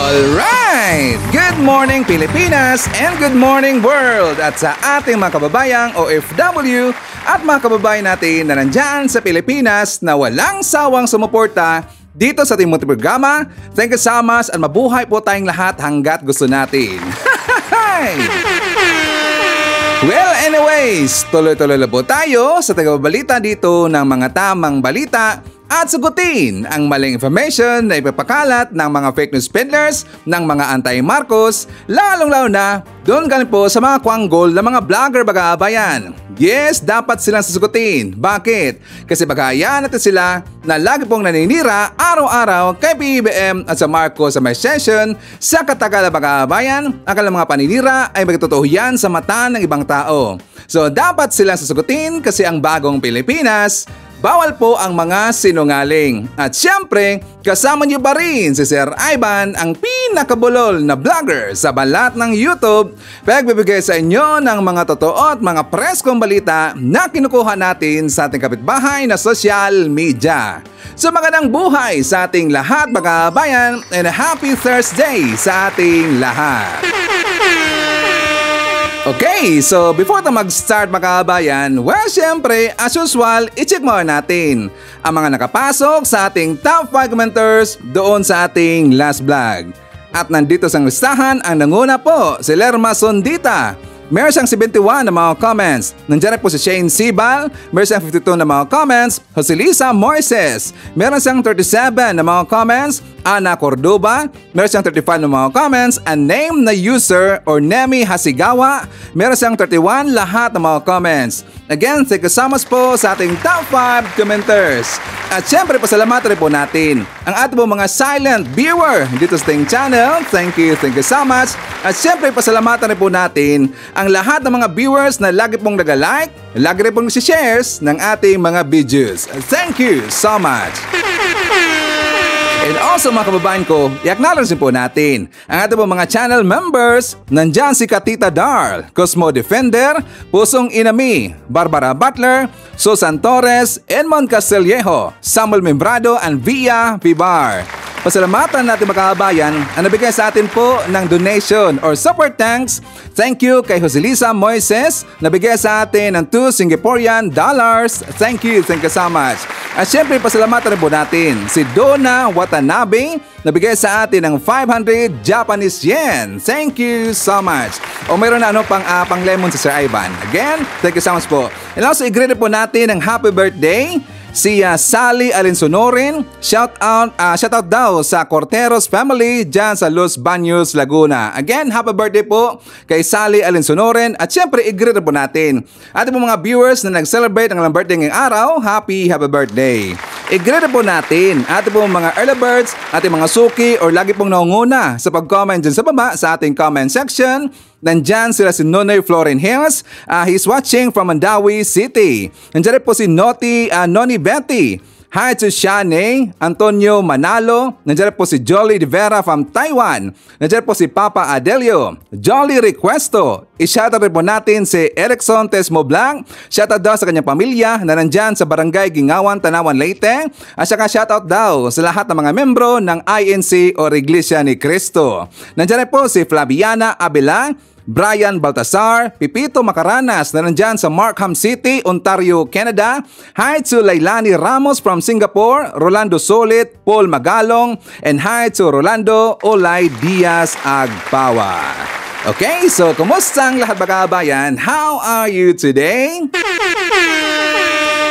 Alright! Good morning Pilipinas and good morning world! At sa ating mga kababayang OFW at mga kababayan natin na nandyan sa Pilipinas na walang sawang sumuporta dito sa ating munting programa, thank you so much at mabuhay po tayong lahat hanggat gusto natin. Well, anyways, tuloy-tuloy na po tayo sa tagababalita dito ng mga tamang balita at sagutin ang maling information na ipapakalat ng mga fake news peddlers ng mga anti-Marcos, lalong-lalo na doon galing po sa mga kwanggol ng mga vlogger baga-abayan. Yes, dapat silang sasagutin. Bakit? Kasi bagayaan natin sila na lagi pong naninira araw-araw kay PBBM at sa Marcos sa may session sa katagalan baga-abayan. Ang kanilang mga paninira ay magtotoo yan sa mata ng ibang tao. So dapat silang sasagutin kasi ang bagong Pilipinas, bawal po ang mga sinungaling. At syempre, kasama niyo pa rin si Sir Ivan, ang pinakabulol na vlogger sa balat ng YouTube, pagbibigay sa inyo ng mga totoo at mga preskong balita na kinukuha natin sa ating kapitbahay na social media. So magandang buhay sa ating lahat mga kabayan and a happy Thursday sa ating lahat. Okay, so before tayo mag-start mga kabayan, well, syempre, as usual, i-check muna natin ang mga nakapasok sa ating top 5 commenters doon sa ating last vlog. At nandito sa listahan ang nanguna po, si Lerma Sondita. Meron siyang 71 na mga comments. Nandiyan po si Shane Sibal. Meron siyang 52 na mga comments. Joselisa Moises. Meron siyang 37 na mga comments. Ana Cordoba. Meron siyang 35 na mga comments. A name na user or Nemi Hasigawa. Meron siyang 31 lahat ng mga comments. Again, thank you so much po sa ating top 5 commenters. At syempre, pasalamatan rin po natin ang ating po mga silent viewer dito sa ating channel. Thank you so much. At syempre, pasalamatan rin po natin ang lahat ng mga viewers na lagi pong nag-like, lagi rin pong shares ng ating mga videos. Thank you so much. And also mga kababayan ko, i-acknowledge po natin ang ating mga channel members. Nandyan si Katita Darl, Cosmo Defender, Pusong Inami, Barbara Butler, Susan Torres, Edmond Castillejo, Samuel Membrado, and Via Vivar. Pasalamatan natin mga kababayan ang nabigay sa atin po ng donation or super thanks. Thank you kay Joselisa Moises, nabigay sa atin ng 2 Singaporean dollars. Thank you so much. At syempre pasalamatan rin po natin si Donna Watanabe, nabigay sa atin ng 500 Japanese yen. Thank you so much. O mayroon na pang lemon si Sir Ivan. Again, thank you so much po. And also i-greet po natin ng happy birthday si Sally Alinsonorin. Shout out daw sa Corteros family dyan sa Los Baños, Laguna. Again, happy birthday po kay Sally Alinsonorin. At syempre, i-greet po natin ating po mga viewers na nag-celebrate ang birthday ngayong araw. Happy birthday. I-greet po natin ating po mga early birds, ating mga suki or lagi pong naunguna sa pag-comment dyan sa baba sa ating comment section. Nandyan sila si Nonoy Florin Hills. He's watching from Mandawi City. Nandyan po si Noni Betty. Hi to Shane Antonio Manalo. Nandiyan po si Jolly De Vera from Taiwan. Nandiyan po si Papa Adelio. Jolly Requesto. I-shoutout rin po natin si Erickson Tesmo Blanc. Shoutout daw sa kanyang pamilya na nandyan sa Barangay Gingawan, Tanawan, Leyte. At saka shoutout daw sa lahat ng mga membro ng INC o Iglesia ni Cristo. Nandiyan po si Flaviana Abela, Brian Baltasar, Pipito Macaranas na nandyan sa Markham City, Ontario, Canada. Hi to Lailani Ramos from Singapore, Rolando Solit, Paul Magalong, and hi to Rolando Olay Diaz Agpawa. Okay, so kumusta ang lahat mga kabayan? How are you today?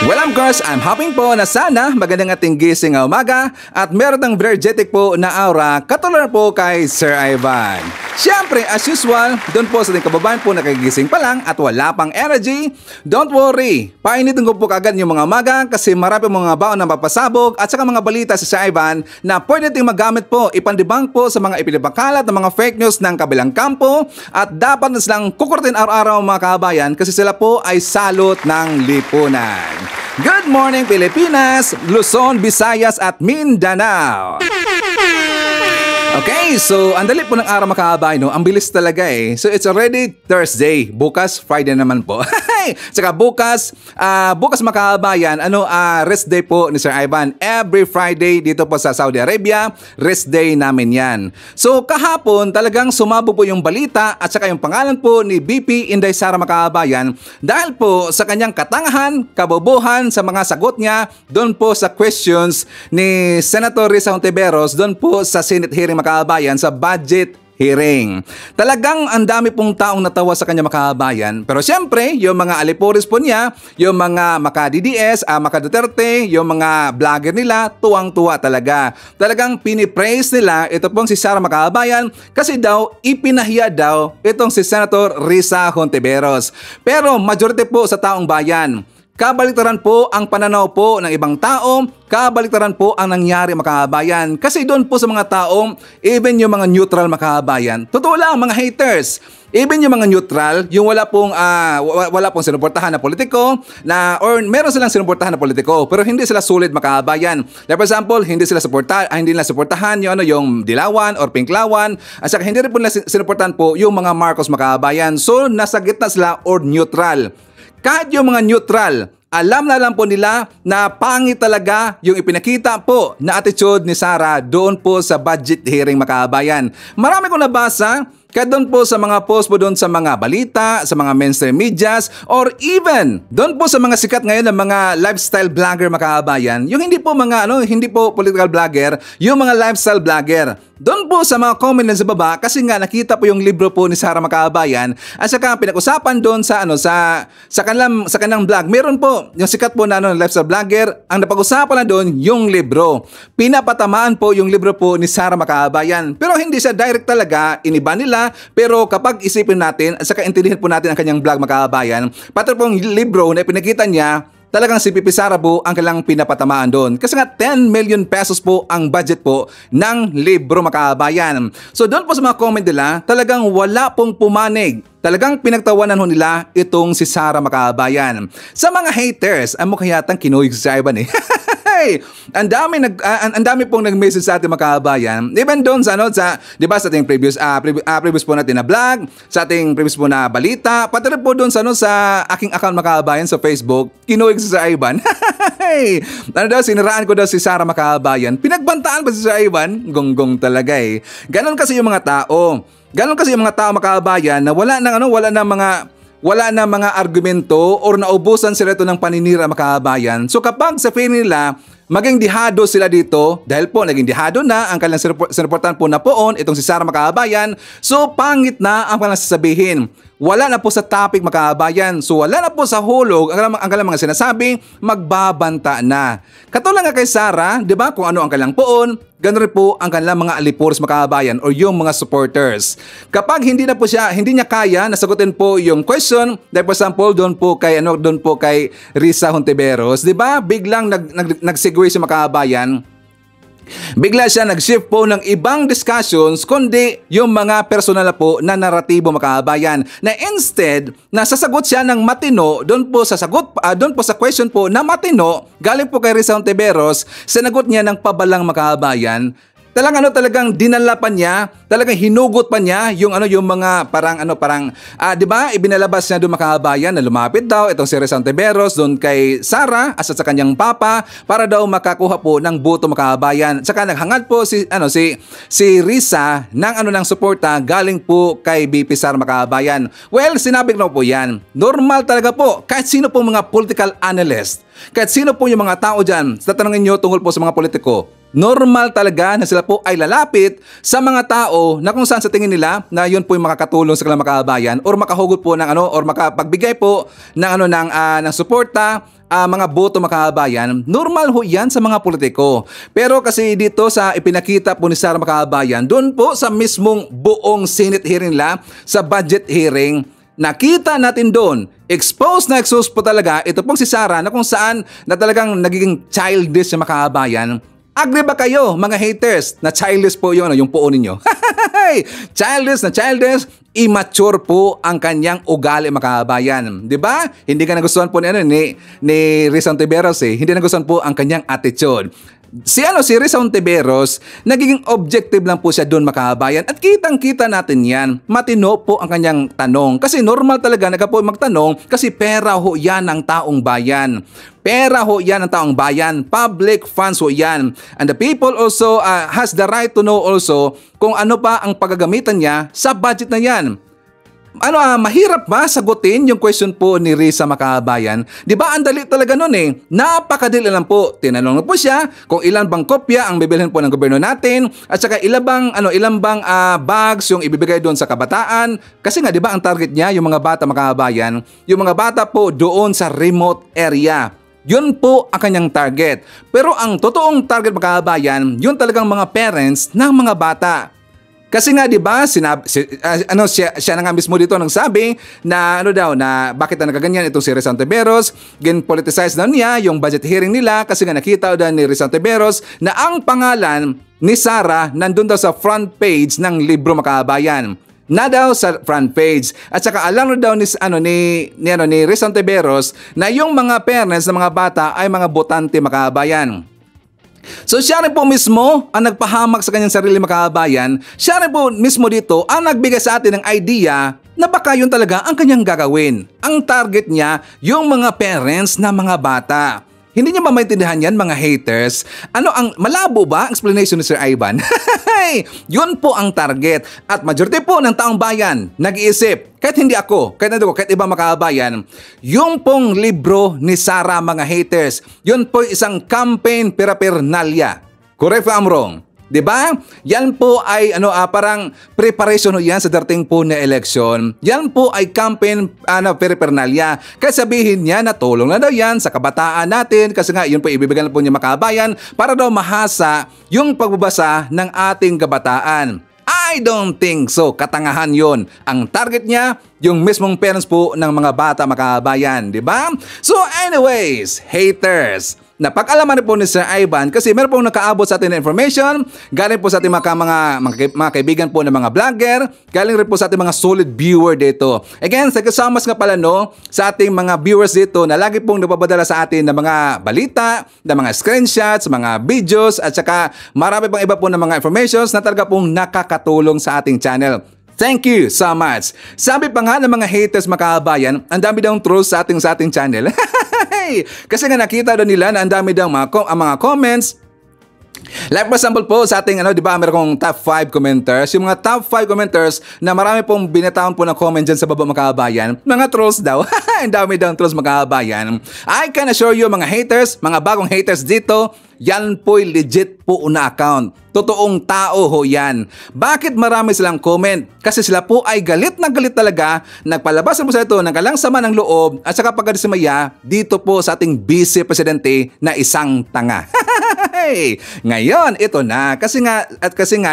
Well, of course, I'm hoping po na sana magandang ating gising ng umaga at meron ng energetic po na aura katulad po kay Sir Ivan. Siyempre, as usual, doon po sa ating kababayan po nakagising pa lang at wala pang energy, don't worry. Painitin ko po kagad yung mga umaga kasi marami mga baon na mapasabog at saka mga balita sa Sir Ivan na pwede nating magamit po, ipandibang po sa mga ipinapakalat ng mga fake news ng kabilang kampo at dapat na silang kukurtin araw-araw mga kababayan kasi sila po ay salot ng lipunan. Good morning Pilipinas, Luzon, Visayas at Mindanao. Okay, so ang dali po ng araw mga kababayan, no? Ang bilis talaga eh. So it's already Thursday, bukas Friday naman po. Tsaka bukas mga kababayan, rest day po ni Sir Ivan. Every Friday dito po sa Saudi Arabia, rest day namin yan. So kahapon talagang sumabo po yung balita at saka yung pangalan po ni BP Inday Sara mga kababayan dahil po sa kanyang katangahan, kabobohan sa mga sagot niya doon po sa questions ni Senator Risa Hontiveros doon po sa Senate hearing mga kababayan sa budget hearing. Talagang ang dami pong taong natawa sa kanya mga kababayan. Pero siyempre, yung mga alipuris po niya, yung mga maka-DDS, maka-Duterte, yung mga vlogger nila, tuwang-tuwa talaga. Talagang pinipraise nila ito pong si Sara mga kababayan kasi daw ipinahiya daw itong si Senator Risa Hontiveros. Pero majority po sa taong bayan, kabaliktaran po ang pananaw po ng ibang tao, kabaliktaran po ang nangyari mga kababayan. Kasi doon po sa mga taong, even yung mga neutral mga kababayan, totoo lang mga haters, even yung mga neutral, yung wala pong sinuportahan na politiko, or meron silang sinuportahan na politiko, pero hindi sila sulit mga kababayan. Like for example, hindi nila suportahan yung Dilawan or Pinklawan, at saka hindi rin po nila sinuportahan po yung mga Marcos mga kababayan. So, nasa gitna sila or neutral. Kahit yung mga neutral, alam na lang po nila na pangit talaga yung ipinakita po na attitude ni Sara doon po sa budget hearing mga kababayan. Marami kong nabasa, kaya doon po sa mga post po doon sa mga balita, sa mga mainstream medias, or even doon po sa mga sikat ngayon ng mga lifestyle vlogger mga kababayan, yung hindi po hindi po political vlogger, yung mga lifestyle vlogger. Doon po sa mga comment sa baba kasi nga nakita po yung libro po ni Sara mga kababayan at saka pinag-usapan doon sa kanilang vlog. Meron po yung sikat po na lifestyle vlogger, ang napag-usapan na doon yung libro. Pinapatamaan po yung libro po ni Sara mga kababayan. Pero hindi siya direct talaga, iniba nila. Pero kapag isipin natin at saka intindihin po natin ang kanyang vlog mga kababayan, pati pong libro na pinakita niya, talagang si Pipi Sara po ang kailang pinapatamaan doon. Kasi nga 10 million pesos po ang budget po ng libro mga kababayan. So doon po sa mga comment nila, talagang wala pong pumanig. Talagang pinagtawanan ho nila itong si Sara mga kababayan. Sa mga haters, mo kaya tang kinuhig sa Ivan eh. Ang dami pong nag-message sa ating mga kababayan. Even doon sa 'di ba sa ating previous po natin na vlog, sa ating previous po na balita, pati rin po doon sa aking account mga kababayan sa Facebook, kinuhig sa Ivan. Siniraan ko daw si Sara mga kababayan. Pinagbantaan pa si Ivan, gonggong talaga eh. Ganon kasi yung mga tao. Mga kababayan na wala na mga argumento or naubusan sila ito ng paninira mga kababayan. So kapag sa feeling nila, maging dihado sila dito, dahil po naging dihado na ang kanilang sinuportahan po na poon, itong si Sara mga kababayan, so pangit na ang kanilang sasabihin. Wala na po sa topic mga kababayan. So wala na po sa hulog ang kanilang mga sinasabi, magbabanta na. Katulad nga kay Sara, 'di ba? Kung ano ang kanilang poon, ganoon rin po ang kanilang mga alipuros mga kababayan or yung mga supporters. Kapag hindi niya kaya nasagutin po yung question, like for example, doon po kay Risa Hontiveros, 'di ba? Biglang nagsegue si mga kababayan. Bigla siya nag-shift po ng ibang discussions kundi yung mga personal po na naratibo mga kababayan na instead na sasagot siya ng matino doon po sa question po na matino galing po kay Risa Hontiveros, sinagot niya ng pabalang mga kababayan. Talagang dinalapan niya, talagang hinugot pa niya yung mga parang 'di ba? Ibinalabas niya doon mga kababayan na lumapit daw itong si Risa Hontiveros doon kay Sara at sa kanyang papa para daw makakuha po ng boto mga kababayan. Saka naghangad po si Risa ng suporta galing po kay BP Sara mga kababayan. Well, sinabi ko po 'yan. Normal talaga po kahit sino po mga political analyst, kahit sino po yung mga tao diyan, tatanungin niyo tungkol po sa mga politiko. Normal talaga na sila po ay lalapit sa mga tao na kung saan sa tingin nila na yun po yung makakatulong sa kanilang mga kababayan or makahugot po ng or makapagbigay po ng suporta, mga boto mga kababayan. Normal ho yan sa mga politiko. Pero kasi dito sa ipinakita po ni Sara mga kababayan, doon po sa mismong buong Senate hearing nila, sa budget hearing, nakita natin doon, expose po talaga ito pong si Sara na kung saan na talagang nagiging childish sa mga kababayan. Agree ba kayo, mga haters, na childish po yung puo ninyo? Childish, immature po ang kanyang ugali mga kababayan. 'Di ba? Hindi ka nagustuhan po ni Risa Hontiveros eh. Hindi nagustuhan po ang kanyang attitude. si Risa Hontiveros, nagiging objective lang po siya doon mga kababayan. At kitang-kita natin yan. Matino po ang kanyang tanong. Kasi normal talaga na po magtanong kasi pera ho yan ng taong bayan. Pera ho yan ng taong bayan. Public funds ho yan. And the people also has the right to know also kung ano pa ang paggagamitan niya sa budget na yan. Mahirap ba sagutin yung question po ni Risa mga kababayan? Di ba ang dali talaga nun eh? Napakadali lang po. Tinanong po siya kung ilan bang kopya ang bibilhin po ng gobyerno natin at saka ilan bang bags yung ibibigay doon sa kabataan. Kasi nga di ba ang target niya yung mga bata mga kababayan, yung mga bata po doon sa remote area. Yun po ang kanyang target. Pero ang totoong target mga kababayan, yun talagang mga parents ng mga bata. Kasi nga 'di ba, siya na nga mismo dito nang sabi na na bakit na nagaganyan itong si Risa Hontiveros, politicize daw niya yung budget hearing nila kasi nga nakita daw ni Risa Hontiveros na ang pangalan ni Sara nandun daw sa front page ng libro mga kababayan. Na daw sa front page. At saka alam na daw ni Risa Hontiveros na yung mga parents ng mga bata ay mga botante mga kababayan. So siya rin po mismo ang nagpahamak sa kanyang sarili mga kababayan. Siya rin po mismo dito ang nagbigay sa atin ng idea na baka yun talaga ang kanyang gagawin. Ang target niya yung mga parents na mga bata. Hindi niyo ba maintindihan yan mga haters? Malabo ba ang explanation ni Sir Ivan? Yun po ang target. At majority po ng taong bayan nag-iisip, kahit hindi ako, kahit ibang makabayan, yung pong libro ni Sara mga haters, yun po isang campaign paraphernalia. Correct or I'm wrong? Diba? Yan po ay parang preparation yan sa darating po na eleksyon. Yan po ay campaign paraphernalia. Kaya sabihin niya na tulong na daw yan sa kabataan natin kasi nga yun po ibibigay na po niya makabayan para daw mahasa yung pagbabasa ng ating kabataan. I don't think so. Katangahan yon. Ang target niya, yung mismong parents po ng mga bata makabayan. Diba? So anyways, haters, napag-alaman po ni Sir Ivan kasi meron pong nakaabot sa atin na information galing po sa ating mga kaibigan po ng mga vlogger, galing rin po sa ating mga solid viewer dito. Again, thank you so much nga pala sa ating mga viewers dito na lagi pong napapadala sa atin ng mga balita, ng mga screenshots, mga videos at saka marami pang iba po ng mga informations na talaga pong nakakatulong sa ating channel. Thank you so much. Sabi pa nga ng mga haters mga kabayan, ang dami daw trolls sa ating channel. Kasi nga nakita doon nila na ang dami daw mga comments. Like for example po sa ating di ba meron kong top 5 commenters. Yung mga top 5 commenters na marami pong binatawan po ng comment dyan sa baba mga kabayan. Mga trolls daw. Ang dami daw trolls mga kabayan. I can assure you mga haters, mga bagong haters dito, yan po'y legit po na account. Totoong tao ho yan. Bakit marami silang comment? Kasi sila po ay galit na galit talaga. Nagpalabas po sa ito ng kalangsaman ng loob at saka pagkadisimaya dito po sa ating Vice Presidente na isang tanga. Ngayon, ito na. Kasi nga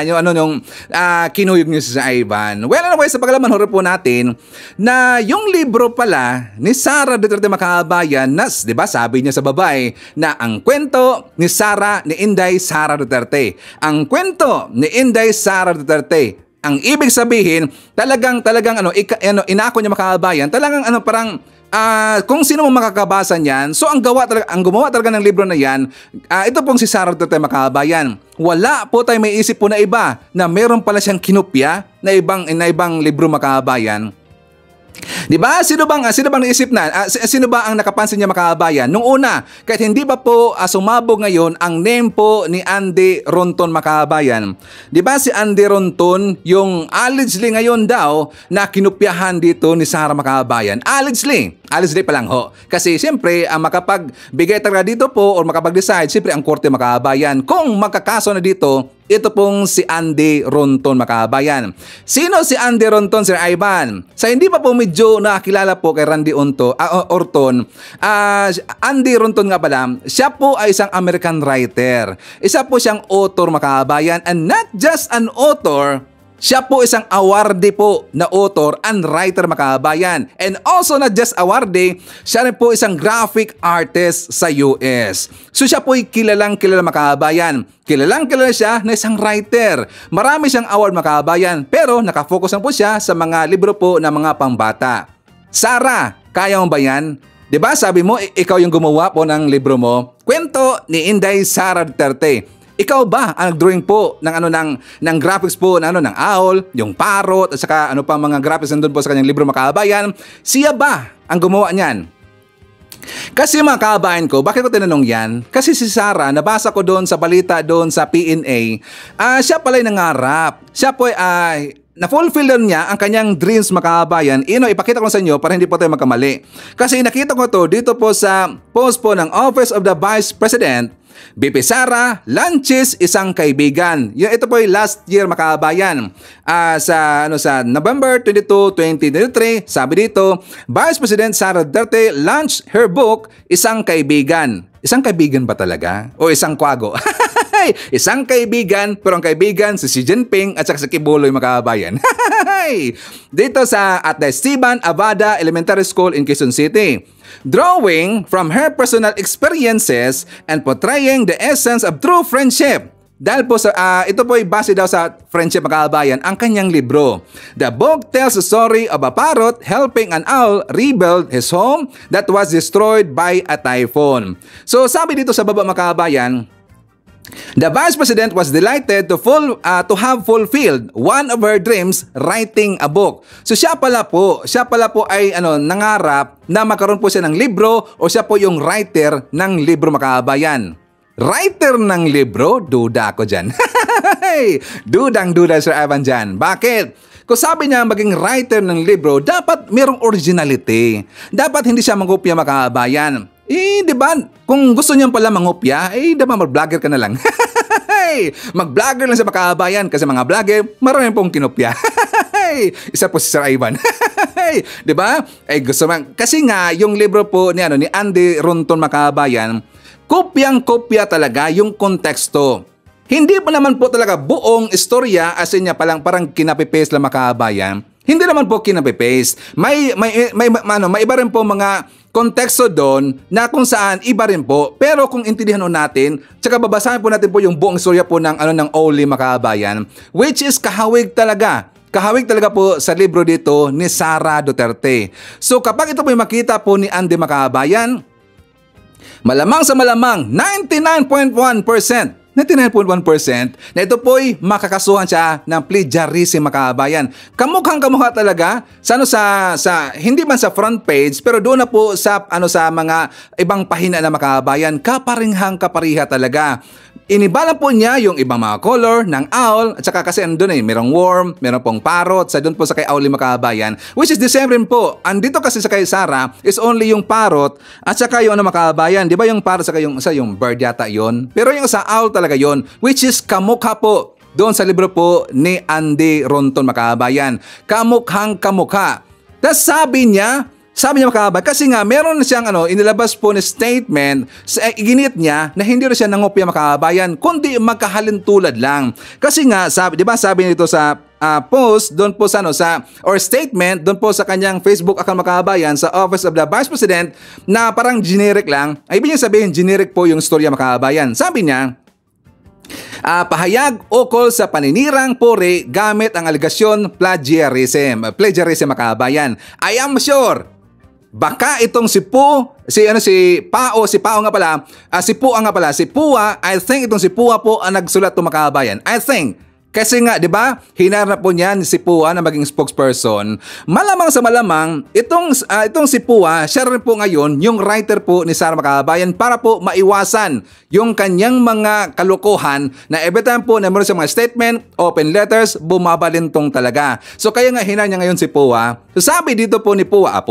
yung kinuyog niyo si Ivan. Well, anyway, sa paglaman horror po natin na yung libro pala ni Sara Duterte makabayan, di ba sabi niya sa babae na ang kwento ni Inday Sara Duterte. Ang kwento ni Inday Sara Duterte. Ang ibig sabihin, talagang inako niya makabayan, talagang parang kung sino mo makakabasa niyan, so ang gumawa talaga ng libro na yan, ito pong si Sara Duterte makabayan. Wala po tayo may isip po na iba na meron pala siyang kinopya na ibang libro makabayan. Di ba? Sino bang naisip na? Sino ba ang nakapansin niya makabayan? Nung una, kahit hindi pa po sumabog ngayon ang name po ni Andy Ronton makabayan. Di ba si Andy Ronton yung allegedly ngayon daw na kinupyahan dito ni Sara makabayan? Allegedly pa lang ho. Kasi siyempre, ang makapagbigay talaga dito po or makapag-decide, siyempre ang korte makabayan. Kung magkakaso na dito, ito pong si Andy Ronton makabayan. Sino si Andy Ronton, Sir Ivan? Sa hindi pa po medyo nakakilala po kay Randy Orton, Andy Ronton nga pala, siya po ay isang American writer. Isa po siyang author makabayan, and not just an author, siya po isang awardee po na author and writer makabayan. And also not just awardee, siya rin po isang graphic artist sa US. So siya po ay kilala makabayan. Kilala siya na isang writer. Marami siyang award makabayan, pero nakafocus lang po siya sa mga libro po na mga pambata. Sara, kaya mo ba yan? 'Di ba sabi mo, ikaw yung gumawa po ng libro mo, Kwento ni Inday Sara Duterte. Ikaw ba ang nag-drawing po ng ng graphics po ng ng owl, yung parrot at saka ano pa mga graphics nandun po sa kanyang libro mga kababayan? Siya ba ang gumawa niyan? Kasi mga kababayan ko, bakit ko tinanong yan? Kasi si Sara, nabasa ko doon sa balita doon sa PNA, siya pala'y nangarap. Siya po ay na-fulfill niya ang kanyang dreams mga kababayan. Ipakita ko sa inyo para hindi po tayo magkamali. Kasi nakita ko to dito po sa post po ng Office of the Vice President, BP Sara lunches isang kaibigan. Ito po yung last year mga kababayan. Sa November 22, 2023, sabi dito, Vice President Sara Duterte launched her book Isang Kaibigan. Isang kaibigan ba talaga? O isang kwago? Isang kaibigan, pero ang kaibigan si Xi Jinping at saka si Kibuloy mga kababayan. Dito at the Esteban Avada Elementary School in Quezon City. Drawing from her personal experiences and portraying the essence of true friendship. Dahil po ito po ay base daw sa friendship mga kababayan, ang kanyang libro. The book tells the story of a parrot helping an owl rebuild his home that was destroyed by a typhoon. So sabi dito sa baba mga kababayan, the Vice President was delighted to have fulfilled one of her dreams, writing a book. So siya pala po ay nangarap na magkaroon po siya ng libro o siya po yung writer ng libro mga kababayan. Writer ng libro? Duda ako dyan. Dudang-duda Sir Ivan dyan. Bakit? Kung sabi niya maging writer ng libro, dapat mayroong originality. Dapat hindi siya mangopya mga kababayan. Di ba? Kung gusto niyan pala mangopya, diba mag-vlogger ka na lang. Mag-vlogger lang sa mga kababayan kasi mga vlogger, marami pong kinopya. Isa po si Sir Ivan. Di ba? Gusto man. Kasi nga, yung libro po ni Andy Ronton mga kababayan, kopyang-kopya talaga yung konteksto. Hindi pa naman po talaga buong istorya as in niya parang kinapipaste lang mga kababayan. Hindi naman po kinapipaste. May iba rin po mga konteksto doon na kung saan iba rin po. Pero kung intindihan natin, tsaka babasahin po natin po yung buong istorya po ng Oli mga kababayan, which is kahawig talaga. Kahawig talaga po sa libro dito ni Sara Duterte. So kapag ito po yung makita po ni Andy mga kababayan, malamang sa malamang 99.1% na ito po'y makakasuhan siya ng plagiarism mga kababayan. Kamukhang-kamukha talaga sa hindi man sa front page pero doon na po sa mga ibang pahina na mga kababayan, kaparihang-kapariha talaga. Inibalan po niya yung ibang mga color ng owl at saka kasi doon merong worm, merong pong parrot, sa doon po sa kay owl mga kababayan, which is the same rin po. Andito kasi sa kay Sara is only yung parrot at saka yung mga kababayan, di ba yung parrot saka yung bird yata yon, pero yung sa owl talaga yon, which is kamukha po doon sa libro po ni Andy Ronton mga kababayan. Kamukhang-kamukha. Tapos sabi niya mga kababayan, kasi nga meron na siyang inilabas po na statement, iginit niya na hindi rin siya nangopya mga kababayan, kundi magkahalintulad lang. Kasi nga, sabi nito sa post doon po or statement doon po sa kanyang Facebook account mga kababayan sa Office of the Vice President na parang generic lang. Ay ibig sabihin generic po yung storya mga kababayan. Sabi niya, pahayag ukol sa paninirang puri gamit ang alegasyon plagiarism mga kababayan. I am sure baka itong si Pua, I think itong si Pua po ang nagsulat to mga kababayan. I think. Kasi nga, di ba, hinarap po niyan si Pua na maging spokesperson. Malamang sa malamang, itong si Pua, siya rin po ngayon yung writer po ni Sara mga kababayan para po maiwasan yung kanyang mga kalokohan na every time po na meron sa mga statement, open letters, bumabalintong talaga. So kaya nga hinar niya ngayon si Pua. So sabi dito po ni Pua,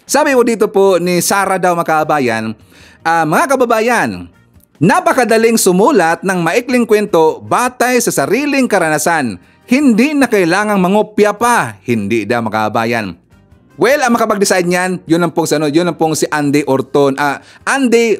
sabi po dito po ni Sara daw mga kababayan, mga kababayan, napakadaling sumulat ng maikling kwento batay sa sariling karanasan. Hindi na kailangang mangopya pa. Hindi daw mga kababayan. Well, ang makapag-decide niyan, yun ang pong si Andy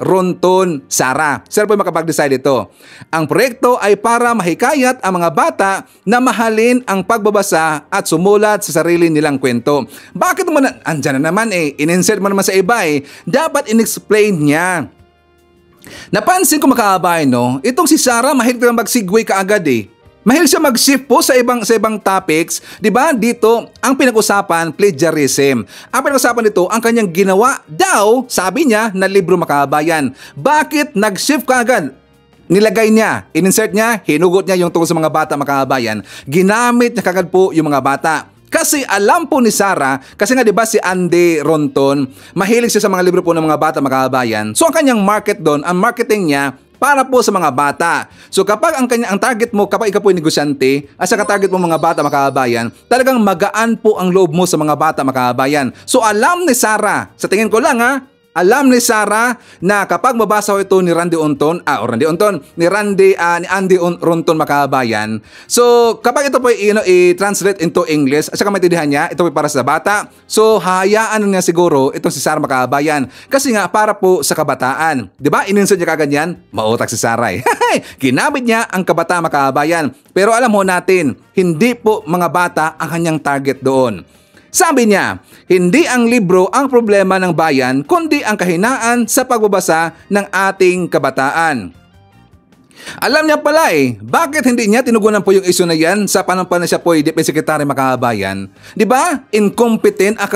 Ronton Sara. Sir po makapag-decide ito. Ang proyekto ay para mahikayat ang mga bata na mahalin ang pagbabasa at sumulat sa sarili nilang kwento. Bakit mo andyan na naman in-insert mo naman sa iba dapat in-explain niya. Napansin ko mga kababayan, itong si Sara mahilig lang mag-segue kaagad Mahilig siya mag-shift po sa ibang topics. 'Di ba? Dito ang pinag-usapan plagiarism. Ang pinag-usapan dito ang kanyang ginawa daw, sabi niya, na libro mga kababayan. Bakit nag-shift kaagad? Nilagay niya, in-insert niya, hinugot niya yung tungkol sa mga bata mga kababayan. Ginamit niya kagad po yung mga bata. Kasi alam po ni Sarah, kasi nga 'di ba si Andy Ronton, mahilig siya sa mga libro po ng mga bata mga kababayan. So ang kanyang market doon, ang marketing niya para po sa mga bata. So kapag ang target mo, kapag ikaw po ay negosyante, at saka target mo mga bata makabayan, talagang magaan po ang loob mo sa mga bata makabayan. So alam ni Sarah, sa tingin ko lang alam ni Sarah na kapag mabasa ko ito ni Randy Onton, ni Andy Ronton makabayan. So kapag ito po i-translate into English at saka maintindihan niya, ito po para sa bata. So hayaan niya siguro itong si Sarah makabayan. Kasi nga para po sa kabataan. 'Di ba? Ininsert niya kagad yan. Mautak si Sarah. Ginamit niya ang kabataan makabayan. Pero alam mo natin, hindi po mga bata ang kanyang target doon. Sabi niya, hindi ang libro ang problema ng bayan, kundi ang kahinaan sa pagbabasa ng ating kabataan. Alam niya pala bakit hindi niya tinugunan po yung issue na yan sa panahon na siya po Defense Secretary makabayan? 'Di ba? Incompetent ang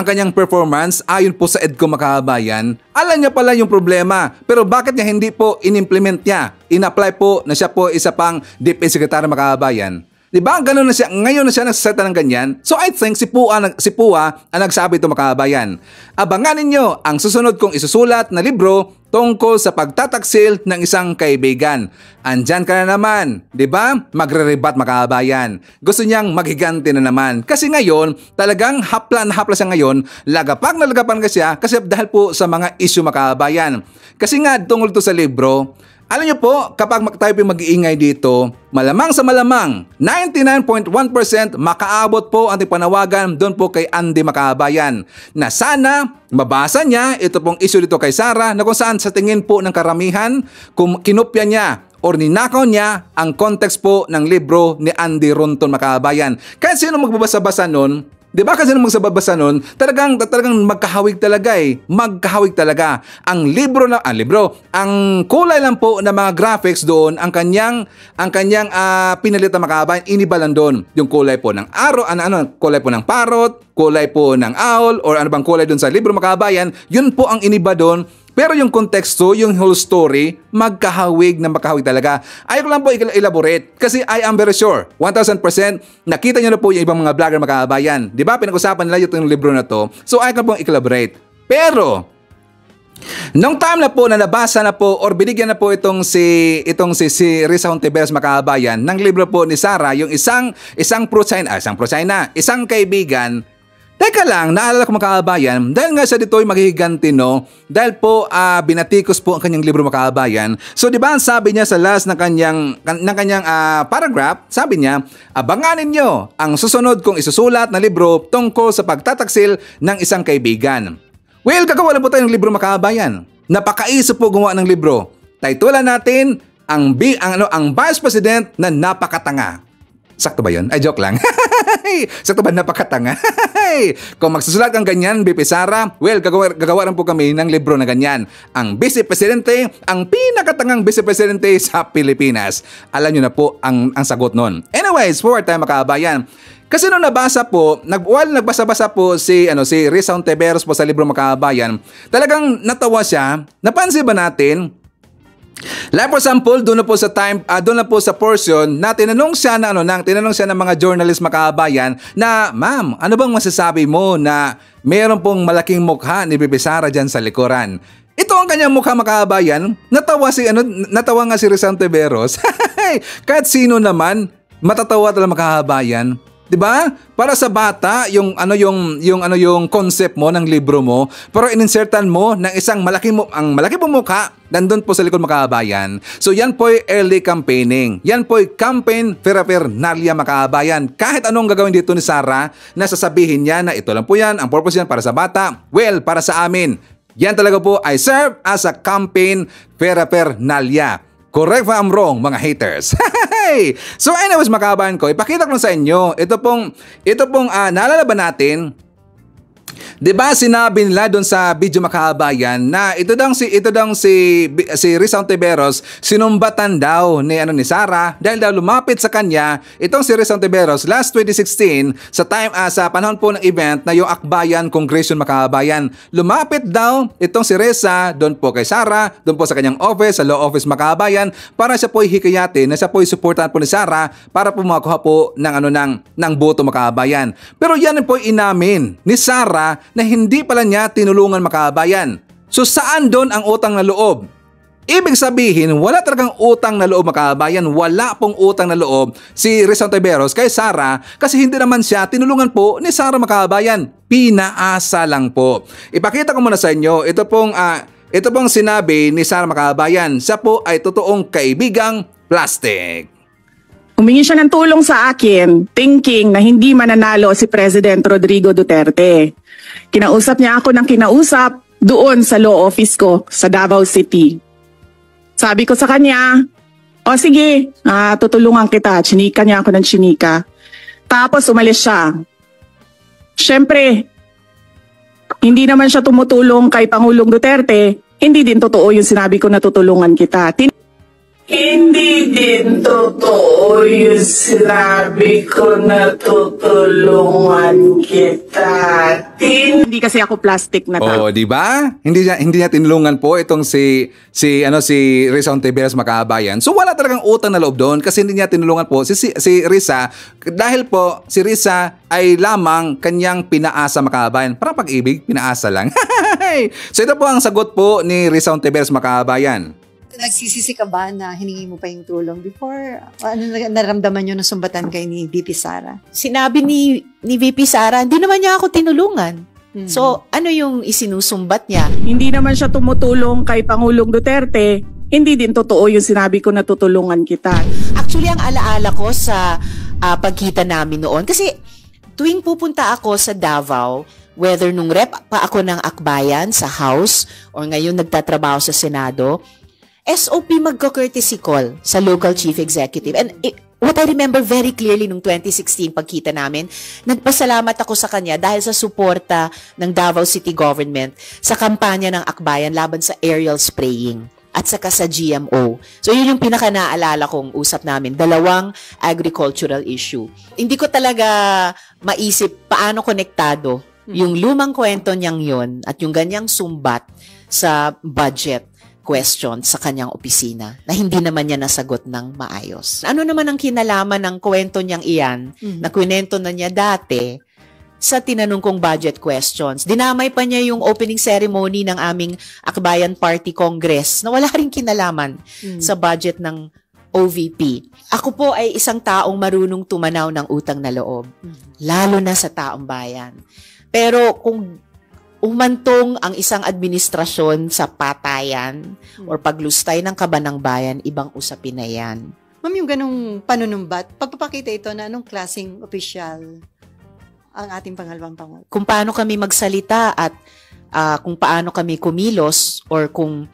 kanyang performance ayon po sa EDCO makabayan. Alam niya pala yung problema, pero bakit niya hindi po in-implement niya? In-apply po na siya po isa pang Defense Secretary makabayan. Diba? Ganun na siya. Ngayon na siya nagsasalita ng ganyan. So I think si Pua ang nagsabi ito makabayan. Abangan ninyo ang susunod kong isusulat na libro tungkol sa pagtataksil ng isang kaibigan. Andyan ka na naman. Diba? Magre-rebat makabayan. Gusto niyang maghiganti na naman. Kasi ngayon, talagang hapla na hapla siya ngayon. Lagapak na lagapan ka siya kasi dahil po sa mga issue makabayan. Kasi nga tungkol ito sa libro, alam niyo po, kapag tayo mag-iingay dito, malamang sa malamang, 99.1% makaabot po ang panawagan doon po kay Andy Makabayan na sana mabasa niya ito pong issue dito kay Sarah na kung saan sa tingin po ng karamihan, kung kinopya niya or ninakaw niya ang context po ng libro ni Andy Ronton Makabayan. Kahit sino magbabasa-basa nun, di ba kasi nung magsababasa nun, talagang magkahawig talaga Magkahawig talaga. Ang kulay lang po na mga graphics doon, ang kanyang pinalit na makabayan, iniba lang doon. Yung kulay po ng kulay po ng parrot, kulay po ng owl, or ano bang kulay doon sa libro makabayan, yun po ang iniba doon. Pero yung konteksto, yung whole story, magkahawig talaga. Ayaw ko lang po elaborate kasi I am very sure, 1,000% nakita nyo na po yung ibang mga vlogger makabayan. Di ba? Pinag-usapan nila yung libro na to. So ayaw ko pong elaborate. Pero, nung time na po na nabasa na po or binigyan na po itong si Risa Hontiveros makabayan ng libro po ni Sarah, yung isang kaibigan. Teka lang, naalala ko makabayan, dahil nga siya dito ay maghihiganti, dahil po binatikos po ang kanyang libro makabayan. So di ba sabi niya sa last ng kanyang paragraph, sabi niya, abanganin niyo ang susunod kong isusulat na libro tungkol sa pagtataksil ng isang kaibigan. Well, gagawa lang po tayo ng libro makabayan. Napakaisip po gumawa ng libro. Titulan natin ang Vice President na napakatanga. Sakto ba yun? Ay, joke lang. Sakto ba napakatanga? Kung magsusulat kang ganyan, BP Sara, well, gagawa rin po kami ng libro na ganyan. Ang Vice Presidente, ang pinakatangang Vice Presidente sa Pilipinas. Alam nyo na po ang sagot nun. Anyways, forward tayo makabayan. Kasi nung nabasa po, nagbasa-basa po si Risa Hontiveros po sa libro Makabayan, talagang natawa siya. Napansin ba natin? Like for example, doon na po sa portion na tinanong siya ng mga journalist makabayan na, ma'am, ano bang masasabi mo na mayroon pong malaking mukha ni Bibi Sara dyan sa likuran? Ito ang kanyang mukha makabayan. Natawa nga si Risa Hontiveros. Kahit sino naman, matatawa talaga makabayan. 'Di ba? Para sa bata, yung concept mo ng libro mo, pero ininsertan mo ng isang malaki pong mukha nandun po sa likod makabayan. So yan po ay early campaigning. Yan po ay campaign paraphernalia makabayan. Kahit anong gagawin dito ni Sarah, na sasabihin niya na ito lang po yan, ang purpose yan para sa bata. Well, para sa amin, yan talaga po ay serve as a campaign paraphernalia. Correct if I'm wrong, mga haters. So anyways, makabayan ko, ipakita ko sa inyo, ito pong naalala ba natin, 'Di ba sinabi nila doon sa video makabayan na ito daw si Risa Ontiveros sinumbatan daw ni Sara dahil daw lumapit sa kanya itong si Risa Ontiveros last 2016 sa panahon po ng event na yung Akbayan Congression Makabayan. Lumapit daw itong si Risa doon po kay Sara, doon po sa kanyang office, sa law office Makabayan para siya po hikayatin na siya po suportahan po ni Sara para po makakuha po ng boto Makabayan. Pero yan po inamin ni Sara na hindi pala niya tinulungan Makabayan. So saan doon ang utang na loob? Ibig sabihin, wala talagang utang na loob Makabayan. Wala pong utang na loob si Risa Ontiveros kay Sara kasi hindi naman siya tinulungan po ni Sara Makabayan. Pinaasa lang po. Ipakita ko muna sa inyo, ito pong sinabi ni Sara Makabayan. Siya po ay totoong kaibigang plastic. Humingi siya ng tulong sa akin, thinking na hindi mananalo si President Rodrigo Duterte. Kinausap niya ako ng kinausap doon sa law office ko sa Davao City. Sabi ko sa kanya, o sige, tutulungan kita. Chinika niya ako ng chinika. Tapos umalis siya. Siyempre, hindi naman siya tumutulong kay Pangulong Duterte. Hindi din totoo yung sinabi ko na tutulungan kita. Hindi din totoo yung sinabi ko na tutulungan kita. Hindi kasi ako plastic na tao. Oh, di ba? Hindi niya tinulungan po itong si Risa Ontiveros Makabayan. So wala talagang utang na loob doon kasi hindi niya tinulungan po si Risa dahil po si Risa ay lamang kanyang pinaasa Makabayan. Parang pag-ibig, pinaasa lang. So ito po ang sagot po ni Risa Ontiveros Makabayan. Nagsisisi ka ba na hiningi mo pa yung tulong before? Ano naramdaman nyo na sumbatan kay ni VP Sara? Sinabi ni VP Sara, hindi naman niya ako tinulungan. So, ano yung isinusumbat niya? Hindi naman siya tumutulong kay Pangulong Duterte. Hindi din totoo yung sinabi ko na tutulungan kita. Actually, ang alaala ko sa pagkita namin noon, kasi tuwing pupunta ako sa Davao, whether nung rep pa ako ng Akbayan sa House or ngayon nagtatrabaho sa Senado, SOP magko-courtesy call sa local chief executive. And what I remember very clearly nung 2016 pagkita namin, nagpasalamat ako sa kanya dahil sa suporta ng Davao City Government sa kampanya ng Akbayan laban sa aerial spraying at saka sa GMO. So yun yung pinaka-naalala kong usap namin, dalawang agricultural issue. Hindi ko talaga maisip paano konektado yung lumang kwento niyang yun at yung ganyang sumbat sa budget question sa kanyang opisina na hindi naman niya nasagot ng maayos. Ano naman ang kinalaman ng kwento niyang iyan na kwento na niya dati sa tinanong kong budget questions? Dinamay pa niya yung opening ceremony ng aming Akbayan Party Congress na wala ring kinalaman sa budget ng OVP. Ako po ay isang taong marunong tumanaw ng utang na loob, lalo na sa taong bayan. Pero kung umantong ang isang administrasyon sa patayan or paglustay ng kaban ng bayan, ibang usapin na yan. Ma'am, yung ganong panunumbat, pagpapakita ito na anong klaseng opisyal ang ating pangalawang Pangulo? Kung paano kami magsalita at kung paano kami kumilos or kung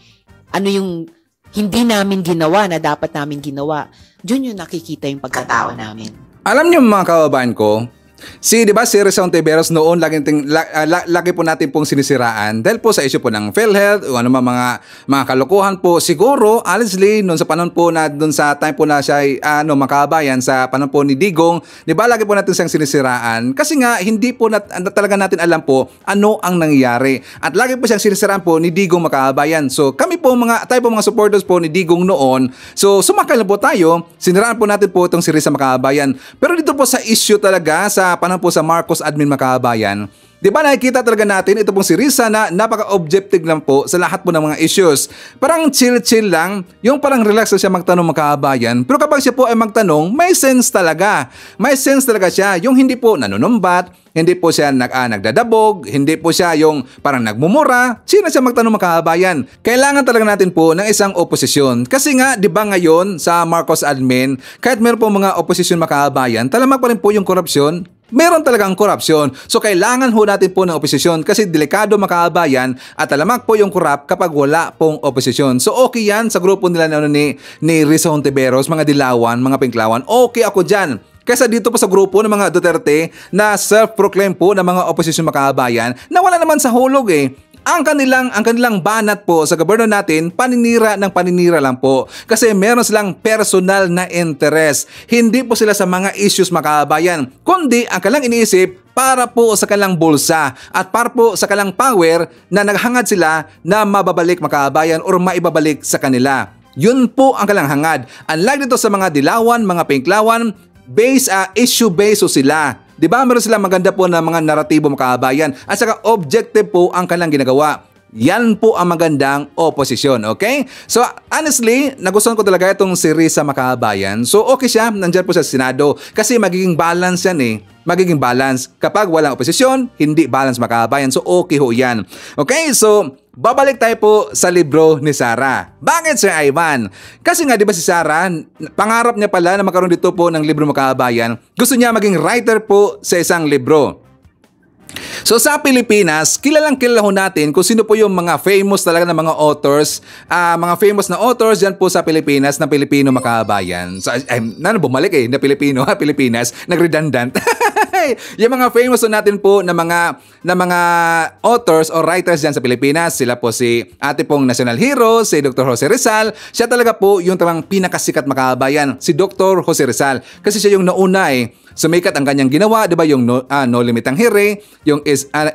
ano yung hindi namin ginawa na dapat namin ginawa, dun yung nakikita yung pagkatao namin. Alam niyo mga kababayan ko, si Risa Ontiveros noon lagi po natin pong sinisiraan dahil po sa issue po ng PhilHealth o ano mga kalokohan po. Siguro honestly noon sa panahon po na doon sa time po na siya ay makabayan sa panahon po ni Digong, di ba lagi po natin siyang sinisiraan kasi nga hindi po talaga natin alam po ano ang nangyayari at lagi po siyang sinisiraan po ni Digong Makabayan. So kami po tayo po mga supporters po ni Digong noon, so sumakal na po tayo, siniraan po natin po itong si Risa Makabayan. Pero dito po sa issue talaga sa panahon po sa Marcos admin Makabayan, di ba nakikita talaga natin ito pong si Risa na napaka-objective lang po sa lahat po ng mga issues. Parang chill-chill lang, yung parang relax na siya magtanong Makabayan. Pero kapag siya po ay magtanong, may sense talaga. May sense talaga siya, yung hindi po nanunumbat, hindi po siya nagdadabog, hindi po siya yung parang nagmumura. Sino siya magtanong Makabayan? Kailangan talaga natin po ng isang oposisyon. Kasi nga, di ba ngayon sa Marcos admin, kahit meron po mga oposisyon Makabayan, talamak pa rin po yung korupsyon. Meron talagang korupsyon. So kailangan ho natin po ng oposisyon kasi delikado Makabayan at talamak po yung korap kapag wala pong oposisyon. So okay yan sa grupo nila ni Risa Ontiveros, mga dilawan, mga pinklawan. Okay ako dyan. kaysa dito po sa grupo ng mga Duterte na self-proclaim po ng mga oposisyon makabayan na wala naman sa hulog eh. Ang kanilang banat po sa gobyerno natin, paninira ng paninira lang po. Kasi meron silang personal na interest. Hindi po sila sa mga issues makabayan, kundi ang kanilang iniisip para po sa kanilang bulsa at para po sa kanilang power na naghangad sila na mababalik makabayan o maibabalik sa kanila. Yun po ang kanilang hangad. Unlike dito sa mga dilawan, mga pinklawan, issue-based sila. Di ba meron silang maganda po na mga naratibo makabayan at saka objective po ang kanilang ginagawa. Yan po ang magandang oposisyon, okay? So honestly, nagustuhan ko talaga itong si Risa Makabayan. So okay siya, nandyan po sa Senado kasi magiging balance yan eh. Magiging balance. Kapag walang oposisyon, hindi balance makabayan. So okay ho yan. Okay, so babalik tayo po sa libro ni Sara. Bakit Sir Ivan? Kasi nga di ba si Sara, pangarap niya pala na magkaroon dito po ng libro makabayan. Gusto niya maging writer po sa isang libro. So sa Pilipinas, kilalang kilala ho natin kung sino po yung mga famous talaga na mga authors, mga famous na authors dyan po sa Pilipinas na Pilipino makabayan. So, bumalik na Pilipino, Pilipinas, nag-redundant. Yung mga famous natin po na mga authors or writers dyan sa Pilipinas, sila po si ate pong national hero, si Dr. Jose Rizal. Siya talaga po yung talagang pinakasikat makabayan, si Dr. Jose Rizal. Kasi siya yung nauna sumikat ang kanyang ginawa, di ba? Yung No Limit ang Hiri, yung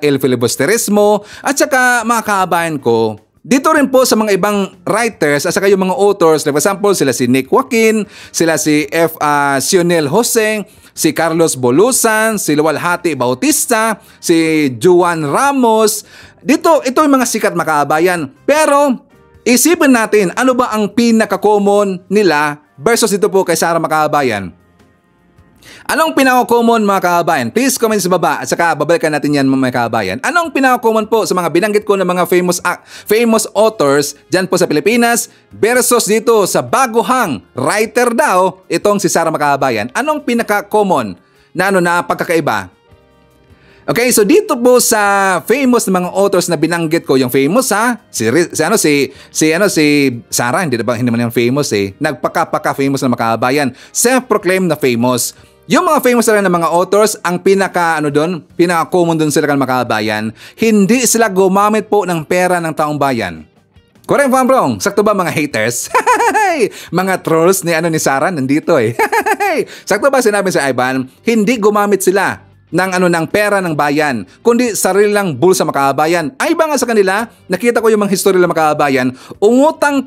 El Filibusterismo, at saka mga kaabayan ko, dito rin po sa mga ibang writers at saka yung mga authors, like for example, sila si Nick Joaquin, sila si Sionel Jose, si Carlos Bolusan, si Luwalhati Bautista, si Juan Ramos. Ito yung mga sikat makaabayan. Pero isipin natin, ano ba ang pinaka-common nila versus dito po kay Sara Makabayan? Anong pinaka-common mga kabayan? Please comment sa baba at saka babalikan natin yan mga kabayan. Anong pinaka-common po sa mga binanggit ko ng mga famous authors dyan po sa Pilipinas versus dito sa baguhang writer daw itong si Sara Makabayan? Anong pinaka-common na pagkakaiba? Okay, so dito po sa famous na mga authors na binanggit ko, yung famous si Sara, hindi man yung famous nagpaka-famous na makabayan. Self-proclaimed na famous. Yung mga famous na mga authors, ang pinaka-common doon sila kan makabayan, hindi sila gumamit po ng pera ng taong bayan. Correct ba, bro? Sakto ba mga haters? Mga trolls ni Sara nandito Sakto ba sinabi sa Ivan? Hindi gumamit sila ng pera ng bayan, kundi sarili lang bulsa makabayan. Ay ba nga sa kanila, nakita ko yung mga history ng makabayan, umutang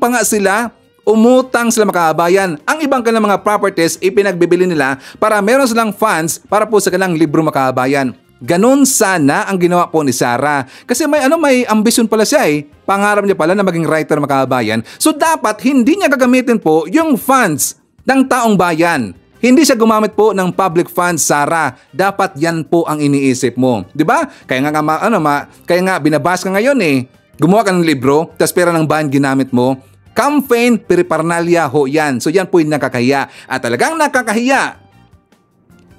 sila makabayan. Ang ibang kanilang mga properties ipinagbibili nila para meron silang funds para po sa kanilang libro makabayan. Ganon sana ang ginawa po ni Sara. Kasi may ambisyon pala siya Pangarap niya pala na maging writer makabayan. So dapat hindi niya gagamitin po yung funds ng taong bayan. Hindi siya gumamit po ng public funds, Sara. Dapat yan po ang iniisip mo. 'Di ba? Kaya nga binabas ka ngayon Gumawa ka ng libro, tas pera ng bayan ginamit mo. Campaign periparnalia ho yan. So yan po yung nakakahiya. At talagang nakakahiya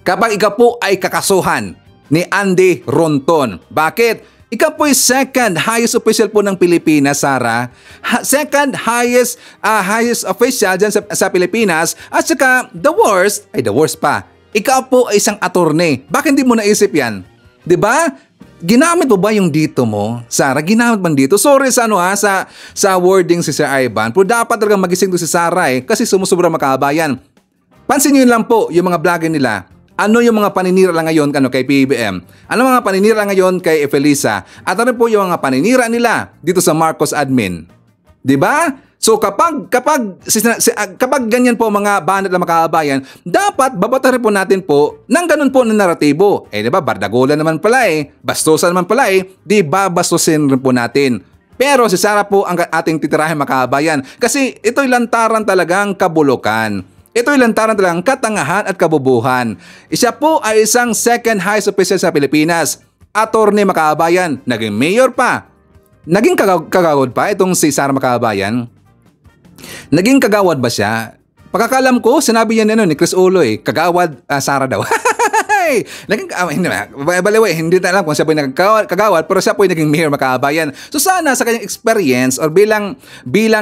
kapag ikaw po ay kakasuhan ni Andy Ronton. Bakit? Ikaw po yung second highest official po ng Pilipinas, Sara. Second highest official dyan sa Pilipinas. At saka the worst pa. Ikaw po ay isang attorney. Bakit hindi mo naisip yan? 'Di ba? Ginamit mo ba yung dito mo, Sara? Ginamit man dito? Sorry sa wording si Sir Ivan. Pero dapat talagang magising to si Sara kasi sumusubra makabayan. Pansin nyo lang po yung mga vlogger nila. Ano yung mga paninira lang ngayon kay PBBM? Ano mga paninira ngayon kay Efelisa? At ano po yung mga paninira nila dito sa Marcos admin? 'Di ba? So kapag ganyan po mga banat na makabayan, dapat babatarin po natin po ng ganun po na naratibo. 'Di ba? Bardagola naman pala bastusan naman pala di ba bastusin rin po natin. Pero si Sara po ang ating titirahin makabayan kasi ito'y lantaran talagang kabulukan. Ito'y lantaran talagang katangahan at kabubuhan. Siya po ay isang second highest official sa Pilipinas. Attorney makabayan, naging mayor pa. Naging kagawad pa itong si Sara Makabayan. Naging kagawad ba siya? Pagkakalam ko, sinabi niya ni Chris Ulo kagawad Sara daw. Hindi na alam kung siya po yung kagawad, pero siya po yung naging mayor makabayan. So sana sa kanyang experience or bilang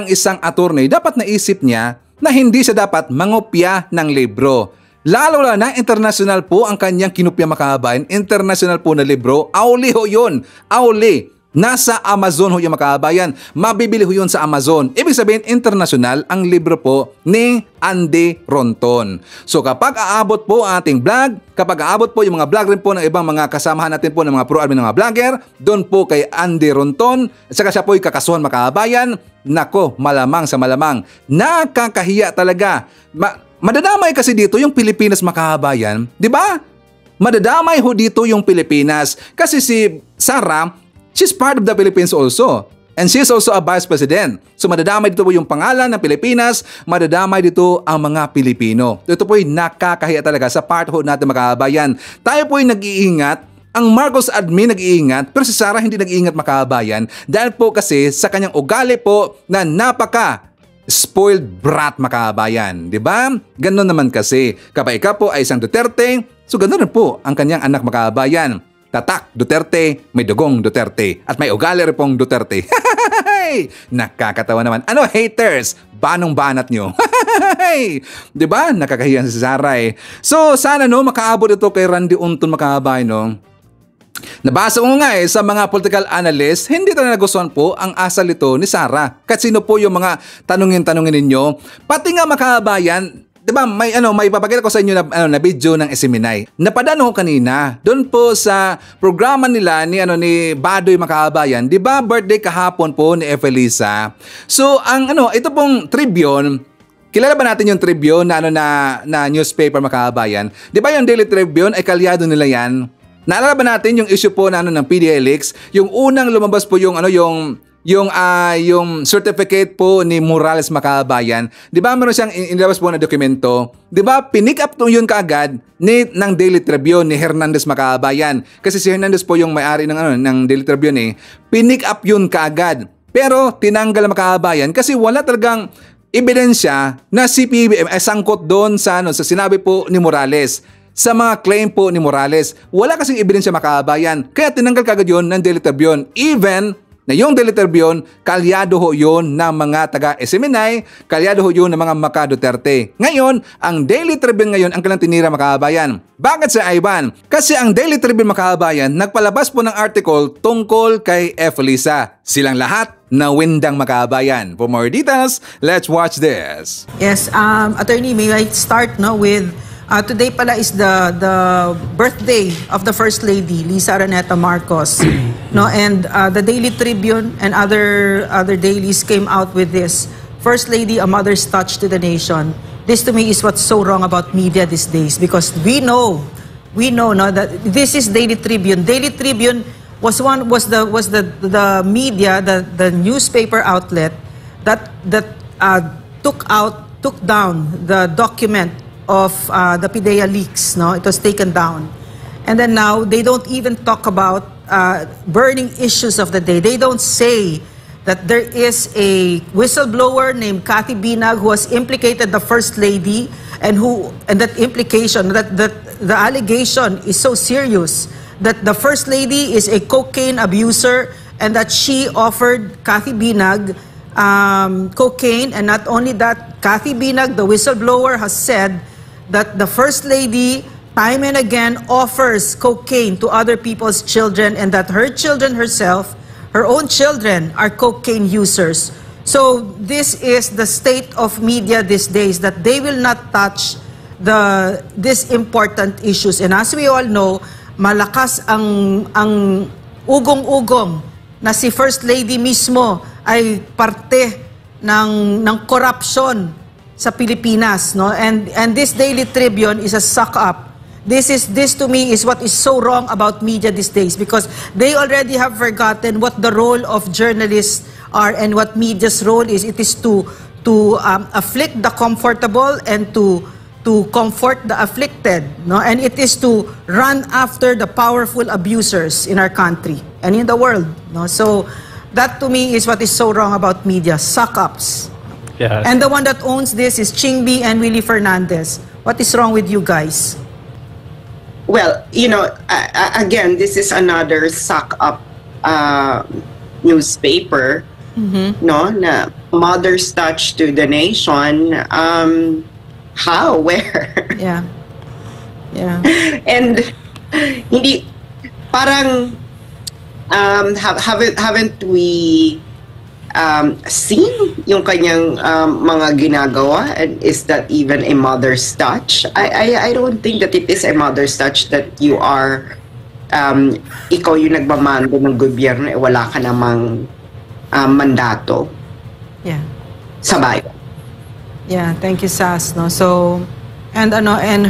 isang attorney, dapat naisip niya na hindi siya dapat mangopya ng libro. Lalo na international po ang kanyang kinopya mga kababayan. International po na libro. Auli ho yun. Auli. Nasa Amazon ho yung mga kababayan. Mabibili ho yun sa Amazon. Ibig sabihin, international ang libro po ni Andy Ronton. So kapag aabot po ating vlog, kapag aabot po yung mga vlog rin po ng ibang mga kasamahan natin po ng mga pro-admin ng mga vlogger, doon po kay Andy Ronton, at saka siya po yung kakasuhan mga kababayan, nako, malamang sa malamang. Nakakahiya talaga. Madadamay kasi dito yung Pilipinas mga kababayan, di ba? Madadamay ho dito yung Pilipinas kasi si Sara, she's part of the Philippines also. And she's also a vice president. So madadamay dito po yung pangalan ng Pilipinas, madadamay dito ang mga Pilipino. Ito po yung nakakahiya talaga sa part ho natin mga kababayan. Tayo po yung nag-iingat, ang Marcos admin nag-iingat, pero si Sara hindi nag-iingat mga kababayan dahil po kasi sa kanyang ugali po na napaka spoiled brat mga kababayan. Diba? Ganon naman kasi. Kapag ikaw po ay isang Duterte, so ganon rin po ang kanyang anak mga kababayan. Tatak Duterte, may dugong Duterte, at may ugali rin pong Duterte. Nakakatawa naman. Ano haters? Banong banat nyo. Diba? Nakakahiyan si Sara eh. So sana no, makaabot ito kay Randy Unton makabay no. Nabasa ko nga sa mga political analyst, hindi talaga nagustuhan po ang asal ito ni Sara. Kasi sino po yung mga tanungin ninyo. Pati nga makabayan, diba, may ipapakita ko sa inyo na video ng Esiminay. Napadaan ko kanina doon po sa programa nila ni Badoy Makabayan. 'Di ba birthday kahapon po ni Efelisa. So ang ito pong Tribune, kilala ba natin yung Tribune na newspaper Makabayan? 'Di ba yung Daily Tribune ay kalyado nila 'yan? Naalala ba natin yung issue po ng PDLX, yung unang lumabas po yung certificate po ni Morales Makabayan, 'di ba meron siyang inilabas po na dokumento, 'di ba? Pinick up to yun kaagad ng Daily Tribune ni Hernandez Makabayan. Kasi si Hernandez po yung may-ari ng Daily Tribune eh. Pinick up yun kaagad. Pero tinanggal ang Makabayan kasi wala talagang ebidensya na si PBBM ay sangkot doon sa sinabi po ni Morales. Sa mga claim po ni Morales, wala kasing ebidensya Makabayan. Kaya tinanggal kagad yun ng Daily Tribune. Even na yung Daily Tribune, kalyado ho yun ng mga taga-Esiminay, kalyado ho yun ng mga Maka-Duterte. Ngayon, ang Daily Tribune ngayon ang kailang tinira Makabayan. Bakit sa Ivan? Kasi ang Daily Tribune Makabayan, nagpalabas po ng article tungkol kay Efelisa. Silang lahat na windang Makabayan. For more details, let's watch this. Yes, Attorney, may I start with today pala is the birthday of the First Lady, Lisa Araneta Marcos. And the Daily Tribune and other dailies came out with this. First Lady, a mother's touch to the nation. This to me is what's so wrong about media these days, because we know that this is Daily Tribune. Daily Tribune was the media, the newspaper outlet that took down the document of the PIDEA leaks. It was taken down. And then now, they don't even talk about burning issues of the day. They don't say that there is a whistleblower named Cathy Binag who has implicated the First Lady, and that implication, that the allegation is so serious that the First Lady is a cocaine abuser and that she offered Cathy Binag cocaine. And not only that, Cathy Binag, the whistleblower, has said that the First Lady time and again offers cocaine to other people's children, and that her children herself, her own children, are cocaine users. So this is the state of media these days, that they will not touch these important issues. And as we all know, malakas ang ugong-ugong na si First Lady mismo ay parte ng corruption sa Pilipinas, and this Daily Tribune is a suck up. This to me is what is so wrong about media these days, because they already have forgotten what the role of journalists are and what media's role is. It is to afflict the comfortable and to comfort the afflicted, and it is to run after the powerful abusers in our country and in the world. So that to me is what is so wrong about media, suck ups. Yes. And the one that owns this is Chingby and Willie Fernandez. What is wrong with you guys? Well, again, this is another suck-up newspaper, na mother's touch to the nation. How? Where? Yeah. Yeah. And hindi parang haven't we seen yung kanyang mga ginagawa, and is that even a mother's touch? I don't think that it is a mother's touch that you are ikaw yung nagmamando ng gobyerno, wala ka namang mandato Yeah. sa bayan. Yeah, thank you, Sas. No, so and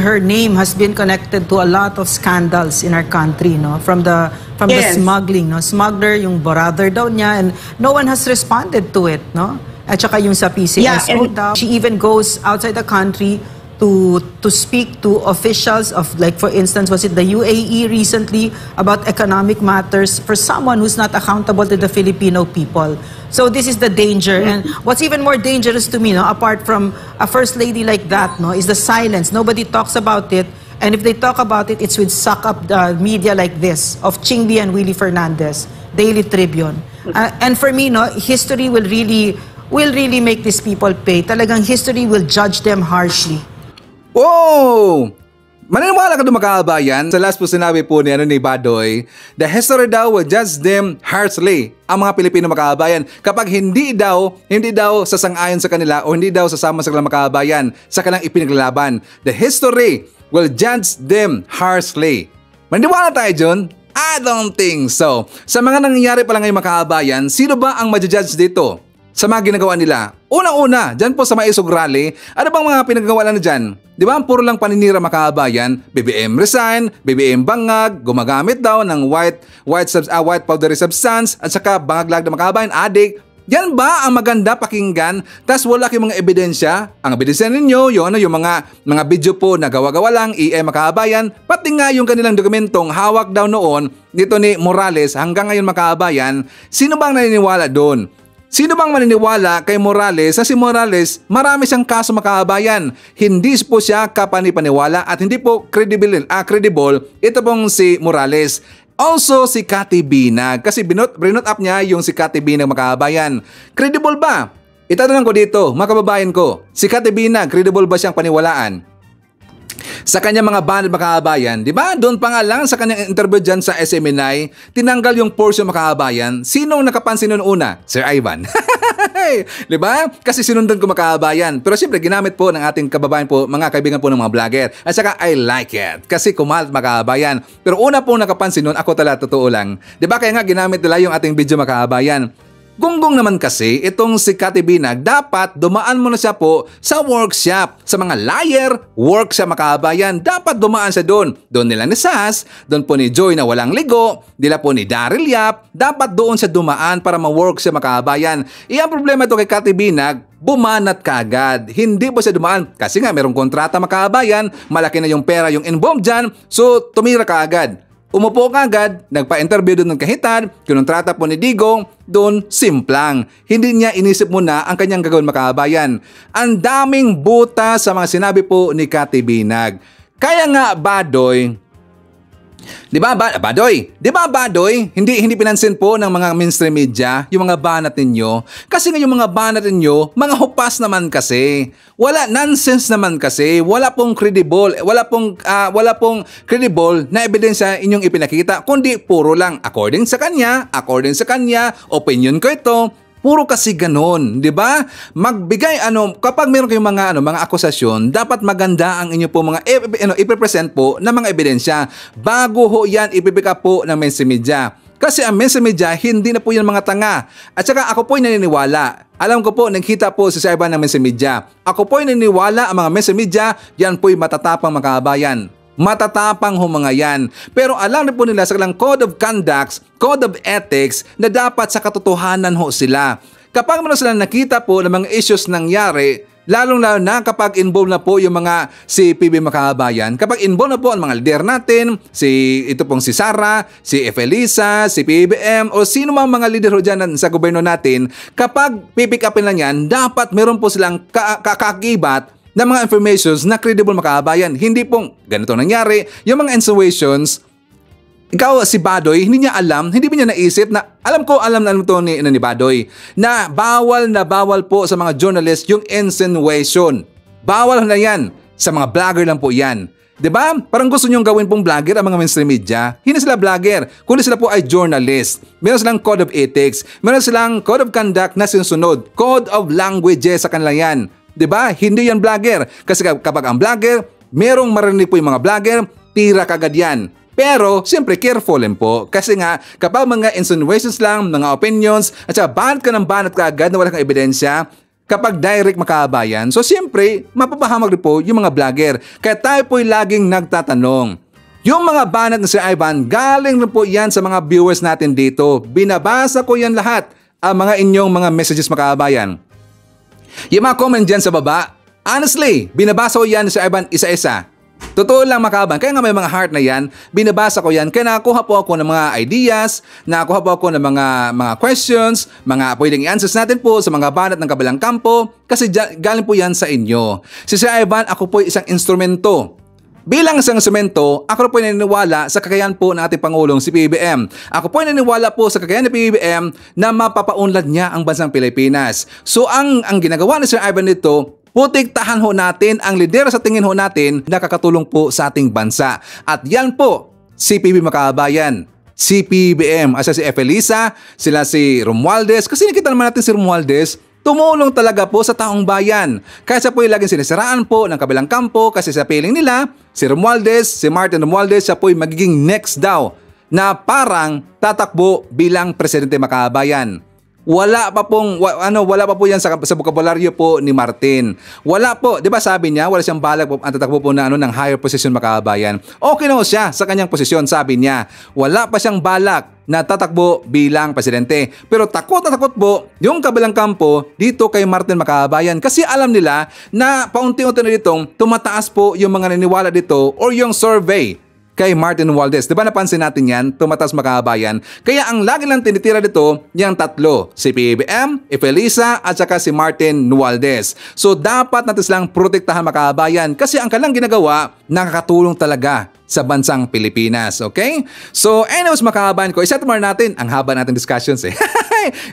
her name has been connected to a lot of scandals in our country. No, from the Yes. smuggling. No, smuggler yung brother daw niya, and no one has responded to it. No, at saka yung sa Yeah, PCSO daw. She even goes outside the country to speak to officials of, like, for instance, was it the UAE recently, about economic matters for someone who's not accountable to the Filipino people. So this is the danger. And what's even more dangerous to me, no, apart from a first lady like that, no, is the silence. Nobody talks about it. And if they talk about it, it's with suck-up media like this, of Chingbi and Willie Fernandez, Daily Tribune. And for me, no, history will really make these people pay. Talagang history will judge them harshly. Oh! Maniniwala ka doon mga kabayan? Sa last po sinabi po ni Badoy, the history daw will judge them harshly, ang mga Pilipino mga kabayan, kapag hindi daw sasang-ayon sa kanila o hindi daw sasama sa kanilang mga kabayan sa kanilang ipinaglalaban. The history will judge them harshly. Maniniwala tayo dyan? I don't think so. Sa mga nangyayari pa lang ngayon mga kabayan, sino ba ang ma-judge dito sa mga ginagawa nila? Una-una, dyan po sa Maisog Rally, ano bang mga pinagawa na dyan? Di ba, puro lang paninira mga kabayan? BBM resign, BBM bangag, gumagamit daw ng white powdery substance, at saka bangaglag na mga kabayan, adik. Yan ba ang maganda pakinggan? Tas wala kayong mga ebidensya? Ang ebidensya ninyo, yung mga video po na gawa-gawa lang, mga kabayan, pati nga yung kanilang dokumentong hawak daw noon dito ni Morales hanggang ngayon mga kabayan, sino bang naniniwala doon? Sino bang maniniwala kay Morales na si Morales marami siyang kaso mga kabayan? Hindi po siya kapanipaniwala at hindi po credible ito pong si Morales. Also si Cathy Binag, kasi brinot up niya yung si Cathy Binag mga kabayan. Credible ba? Itatanong ko dito mga kababayan ko, si Cathy Binag, credible ba siyang paniwalaan? Sa kanyang mga banat mga kabayan, di ba? Doon pa nga lang sa kanyang interview dyan sa SMNI, tinanggal yung portion mga kabayan. Sinong nakapansin noon una? Sir Ivan. Di ba? Kasi sinundan ko mga kabayan. Pero siyempre, ginamit po ng ating kababayan po, mga kaibigan po ng mga vlogger. At saka, I like it. Kasi kumalat mga kabayan. Pero una po nakapansin noon, ako talaga totoo lang. Di ba? Kaya nga ginamit nila yung ating video mga kabayan. Gunggong naman kasi, itong si Cathy Binag, dapat dumaan muna siya po sa workshop. Sa mga liar, workshop mga kabayan, dapat dumaan siya doon. Doon nila ni Sas, doon po ni Joy na walang ligo, nila po ni Daryl Yap, dapat doon siya dumaan para ma-work siya mga kabayan. Ang problema ito kay Cathy Binag, bumanat kagad. Hindi po siya dumaan kasi nga merong kontrata mga kabayan, malaki na yung pera yung involved dyan, so tumira kaagad. Umupo ka agad, nagpa-interview doon ng kahitan, kinontrata po ni Digong, doon simplang. Hindi niya inisip muna ang kanyang gagawin mga kabayan. Ang daming buta sa mga sinabi po ni Cathy Binag. Kaya nga Badoy, di ba Badoy, hindi pinansin po ng mga mainstream media yung mga banat ninyo. Kasi nga yung mga banat ninyo, mga hupas naman kasi. Wala, nonsense naman kasi. Wala pong credible na ebidensya inyong ipinakita, kundi puro lang according sa kanya, opinion ko ito. Puro kasi ganon, di ba? Magbigay kapag meron kayong mga akusasyon, dapat maganda ang inyo po mga ipe-present po na mga ebidensya bago ho yan ipipick up po ng mainstream media. Kasi ang mainstream media, hindi na po yan mga tanga. At saka ako po'y naniniwala. Alam ko po, nagkita po sa iba ng mainstream media. Ako po'y naniniwala ang mga mainstream media, yan po'y matatapang mga kabayan. Matatapang ho mga yan. Pero alam rin po nila sa kanilang code of conduct, code of ethics, na dapat sa katotohanan ho sila. Kapag meron sila nakita po ng mga issues nangyari, lalong-lalo na kapag involved na po yung mga si PB Makabayan, kapag involved na po ang mga leader natin, ito pong si Sara, si Efelisa, si PBM, o sino mang mga leader ho dyan sa gobyerno natin, kapag pipick upin lang yan, dapat meron po silang kakakibat na mga informations na credible makabayan. Hindi pong ganito nangyari. Yung mga insinuations, ikaw si Badoy, hindi niya alam, hindi niya naisip na, alam to ni Badoy, na bawal po sa mga journalist yung insinuation. Bawal na yan. Sa mga vlogger lang po yan. Diba? Parang gusto nyong gawin pong vlogger ang mga mainstream media. Hindi sila vlogger, kundi sila po ay journalist. Meron silang code of ethics, meron silang code of conduct na sinusunod, code of languages sa kanila yan. Diba? Hindi yan vlogger. Kasi kapag ang vlogger, merong marinig po yung mga vlogger, tira kagad yan. Pero, siyempre, careful din po. Kasi nga, kapag mga insinuations lang, mga opinions, at saka banat ka ng banat ka agad na wala kang ebidensya, kapag direct makabayan, so siyempre, mapapahamag rin po yung mga vlogger. Kaya tayo po'y laging nagtatanong. Yung mga banat na si Ivan, galing rin po yan sa mga viewers natin dito. Binabasa ko yan lahat, ang mga inyong mga messages makabayan. Yung mga comment dyan sa baba, honestly, binabasa ko yan si Ivan isa-isa. Totoo lang makaban, kaya nga may mga heart na yan, binabasa ko yan, kaya nakakuha po ako ng mga ideas, nakakuha po ako ng mga questions, mga pwedeng i-answers natin po sa mga banat ng kabilang kampo, kasi galing po yan sa inyo. Si Sir Ivan, ako po isang instrumento. Bilang isang instrumento, ako po naniniwala sa kakayahan po ng ating Pangulong si PBBM. Ako po naniniwala po sa kakayahan ng PBBM na mapapaunlad niya ang bansang Pilipinas. So ang ginagawa ni Sir Ivan nito, putiktahan ho natin ang lider sa tingin ho natin na kakatulong po sa ating bansa. At yan po, si PBBM makabayan. Si PBBM, asa si Efelisa, sila si Romualdez. Kasi nakita naman natin si Romualdez, tumulong talaga po sa taong bayan. Kaya siya po yung laging sinisiraan po ng kabilang kampo kasi sa piling nila, si Romualdez, si Martin Romualdez, siya po yung magiging next daw na parang tatakbo bilang presidente makabayan. Wala pa po yan sa bokabularyo po ni Martin. Wala po, 'di ba sabi niya, wala siyang balak po ang tatakbo po na ng higher position makabayan. Okay na siya sa kanyang posisyon, sabi niya. Wala pa siyang balak na tatakbo bilang presidente. Pero takot po yung kabilang kampo dito kay Martin makabayan kasi alam nila na paunti-unti na ditong tumataas po yung mga naniniwala dito or yung survey kay Martin Romualdez. Diba napansin natin yan? Tumatas makabayan. Kaya ang lagi lang tinitira dito, yung tatlo. Si PBBM, Efelisa, at saka si Martin Romualdez. So dapat natin silang protektahan makabayan kasi ang kanilang ginagawa, nakakatulong talaga sa bansang Pilipinas. Okay? So anyways makabayan ko, isa-tumar natin. Ang haba natin discussions eh.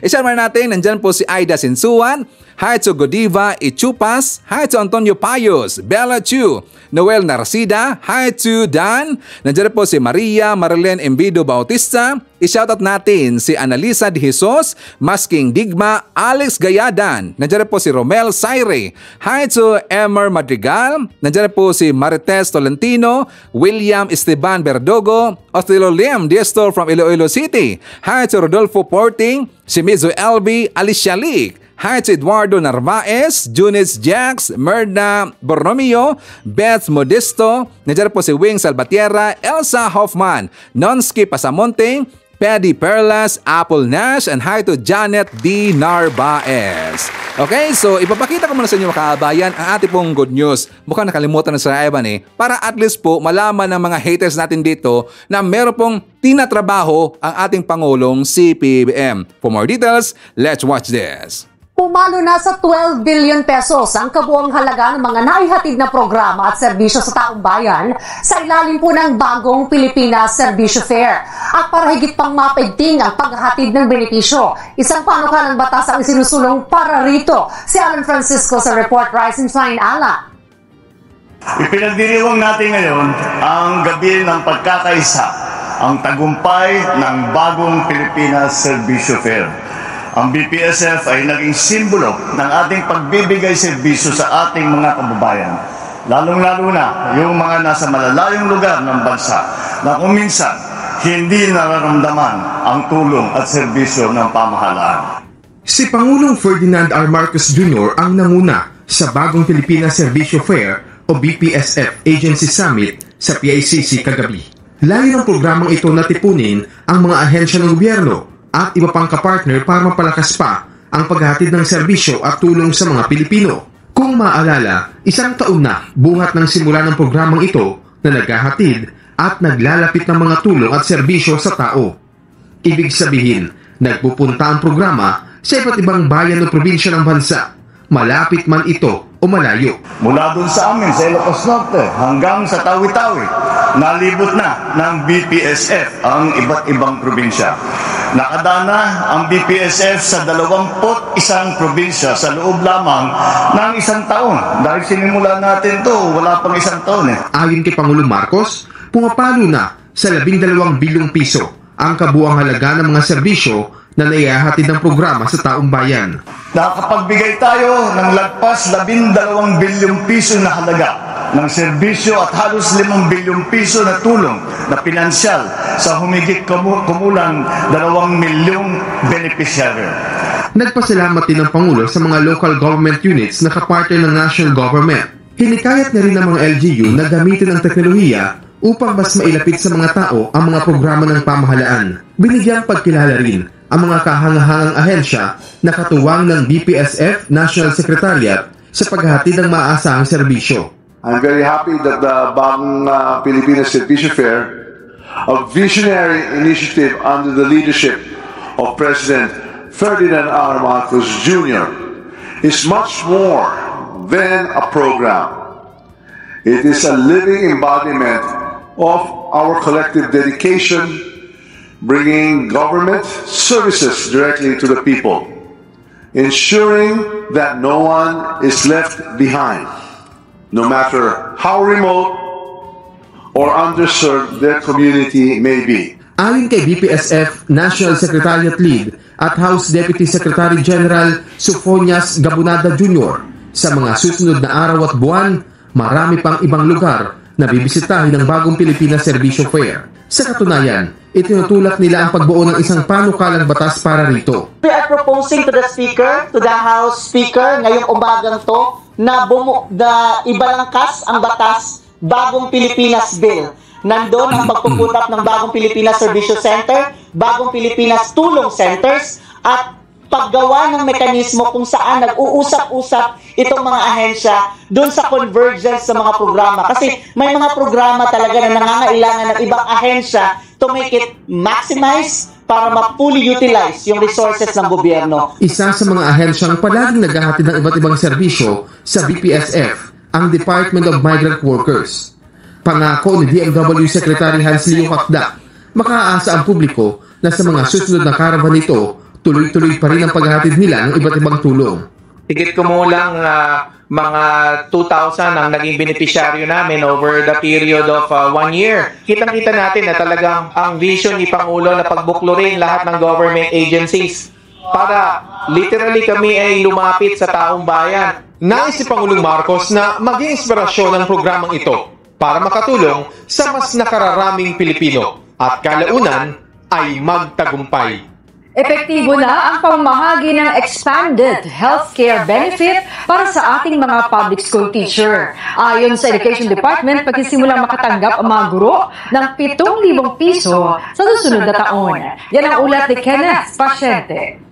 Isa-tumar natin, nandyan po si Aida Sinsuan, hi to Godiva Ichupas, hi to Antonio Payos, Bella Chu, Noel Narcida, hi to Dan, nandiyan po si Maria Marilyn Embido Bautista, i-shoutout natin si Analisa De Jesus, Masking Digma, Alex Gayadan, nandiyan po si Romel Saire, hi to Emer Madrigal, nandiyan po si Marites Tolentino, William Esteban Berdogo, Othello Liam Diestor from Iloilo City, hi to Rodolfo Porting, si Mizo LB, Alicia Leak, hi to Eduardo Narvaez, Junis Jax, Merna Borromeo, Beth Modesto, nandiyan po si Wing Salvatierra, Elsa Hoffman, Nonski Pasamonte, Paddy Perlas, Apple Nash, and hi to Janet D. Narvaez. Okay, so ipapakita ko muna sa inyo makabayan ang ating pong good news. Mukhang nakalimutan na sa Ivan eh. Para at least po malaman ng mga haters natin dito na meron pong tinatrabaho ang ating Pangulong si PBBM. For more details, let's watch this. Pumalo na sa 12 billion pesos ang kabuang halaga ng mga naihatid na programa at serbisyo sa taong bayan sa ilalim po ng bagong Pilipinas Serbisyo Fair. At para higit pang mapigting ang paghahatid ng benepisyo, isang panukalang batas ang isinusulong para rito. Si Alan Francisco sa Report Rise and Shine, Alan. Ipinagdiriwang natin ngayon ang gabi ng pagkakaisa, ang tagumpay ng bagong Pilipinas Serbisyo Fair. Ang BPSF ay naging simbolo ng ating pagbibigay serbisyo sa ating mga kababayan. Lalong-lalo na yung mga nasa malalayong lugar ng bansa na kung minsan hindi nararamdaman ang tulong at serbisyo ng pamahalaan. Si Pangulong Ferdinand R. Marcos Jr. ang nanguna sa bagong Pilipinas Serbisyo Fair o BPSF Agency Summit sa PICC kagabi. Layo ng programang ito na tipunin ang mga ahensya ng gobyerno at iba pang kapartner para mapalakas pa ang paghatid ng serbisyo at tulong sa mga Pilipino. Kung maalala, isang taon na buhat ng simula ng programang ito na naghahatid at naglalapit ng mga tulong at serbisyo sa tao. Ibig sabihin, nagpupunta ang programa sa iba't ibang bayan o probinsya ng bansa, malapit man ito o malayo. Mula dun sa amin sa Ilocos Norte hanggang sa Tawi-Tawi, nalibot na ng BPSF ang iba't ibang probinsya. Nakadana ang BPSF sa 21 probinsya sa loob lamang ng 1 taon. Dahil sinimula natin to, wala pang 1 taon eh. Ayon kay Pangulong Marcos, pumapalo na sa 12 bilyong piso ang kabuang halaga ng mga serbisyo na naihahatid ng programa sa taong bayan. Nakapagbigay tayo ng lagpas 12 bilyong piso na halaga ng serbisyo at halos 5 bilyong piso na tulong na pinansyal sa humigit kumulang 2 milyong beneficiary. Nagpasalamat din ang Pangulo sa mga local government units na kapartner ng national government. Hinikayat na rin ng mga LGU na gamitin ang teknolohiya upang mas mailapit sa mga tao ang mga programa ng pamahalaan. Binigyang pagkilala rin ang mga kahangahangang ahensya na katuwang ng BPSF National Secretariat sa paghahatid ng maaasahang serbisyo. I'm very happy that the Bagong Pilipinas Servicio Fair, a visionary initiative under the leadership of President Ferdinand R. Marcos Jr., is much more than a program. It is a living embodiment of our collective dedication, bringing government services directly to the people, ensuring that no one is left behind, no matter how remote or underserved their community may be. Ayon kay BPSF National Secretariat Lead at House Deputy Secretary General Sofonias Gabonada Jr., sa mga susunod na araw at buwan, marami pang ibang lugar na bibisitahin ng Bagong Pilipinas Servicio Fair. Sa katunayan, itinutulak nila ang pagbuo ng isang panukalang batas para rito. We are proposing to the Speaker, to the House Speaker, ngayong umagang to, na ibalangkas ang batas Bagong Pilipinas Bill. Nandun ang pagpuputap ng Bagong Pilipinas Servicio Center, Bagong Pilipinas Tulong Centers, at paggawa ng mekanismo kung saan nag-uusap-usap itong mga ahensya doon sa convergence sa mga programa. Kasi may mga programa talaga na nangangailangan ng ibang ahensya to make it maximize para ma-fully utilize yung resources ng gobyerno. Isa sa mga ahensyang palaging naghahatid ng iba't ibang serbisyo sa BPSF, ang Department of Migrant Workers. Pangako ni DMW Secretary Hans Leo Hakda, makaaasa ang publiko na sa mga susunod na caravan nito, tuloy-tuloy pa rin ang paghahatid nila ng iba't ibang tulong. Higit kumulang mga 2,000 ang naging beneficiaryo namin over the period of 1 year. Kitang-kita natin na talagang ang vision ni Pangulo na pagbuklurin lahat ng government agencies para literally kami ay lumapit sa taong bayan. Nais si Pangulong Marcos na maging inspirasyon ng programang ito para makatulong sa mas nakararaming Pilipino at kalaunan ay magtagumpay. Epektibo na ang pamamahagi ng expanded healthcare benefit para sa ating mga public school teacher. Ayon sa Education Department, pagkisimulang makatanggap ang mga guro ng 7,000 piso sa susunod na taon. Yan ang ulat ni Kenneth Pasyente.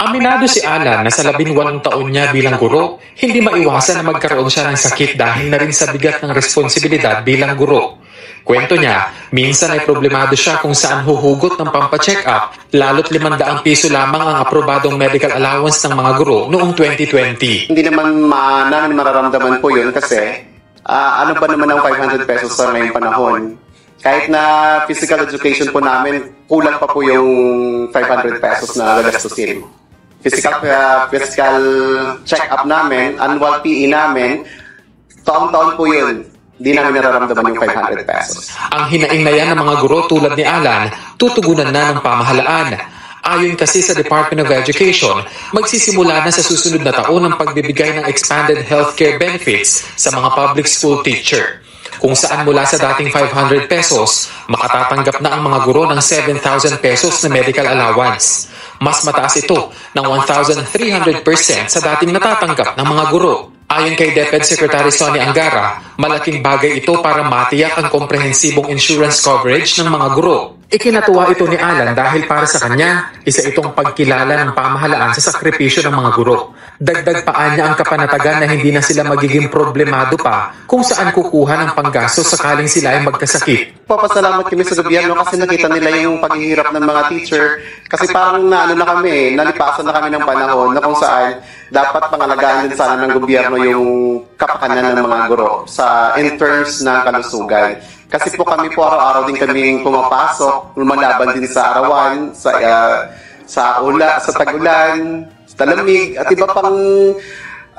Aminado si Alan na sa 18 taon niya bilang guro, hindi maiwasan na magkaroon siya ng sakit dahil na rin sa bigat ng responsibilidad bilang guro. Kwento niya, minsan ay problemado siya kung saan huhugot ng pampacheck-up, lalo't 500 piso lamang ang aprobadong medical allowance ng mga guro noong 2020. Hindi naman namin mararamdaman po yun kasi ano ba naman ang 500 pesos sa ngayong panahon? Kahit na physical education po namin, kulang pa po yung 500 pesos na gagastusin. Physical check-up namin, annual PE namin, taon-taon po yun. Di namin nararamdaman yung 500 pesos. Ang hinaing na yan ng mga guro tulad ni Alan, tutugunan na ng pamahalaan. Ayon kasi sa Department of Education, magsisimula na sa susunod na taon ang pagbibigay ng expanded healthcare benefits sa mga public school teacher. Kung saan mula sa dating 500 pesos, makatatanggap na ang mga guro ng 7,000 pesos na medical allowance. Mas mataas ito ng 1,300% sa dating natatanggap ng mga guro. Ayon kay DepEd Secretary Sonny Angara, malaking bagay ito para matiyak ang komprehensibong insurance coverage ng mga guro. Ikinatuwa ito ni Alan dahil para sa kanya, isa itong pagkilala ng pamahalaan sa sakripisyo ng mga guro. Dagdag pa niya ang kapanatagan na hindi na sila magiging problemado pa kung saan kukuha ng panggastos sakaling sila ay magkasakit. Papasalamat kami sa gobyerno kasi nakita nila yung paghihirap ng mga teacher kasi parang nalipasan na kami ng panahon na kung saan dapat pangalagaan din sana ng gobyerno yung kapakanan ng mga guro in terms ng kalusugan. Kasi po kami po araw-araw din kaming pumapasok, lumalaban din sa arawan, sa tag-ulan, sa talamig, at iba pang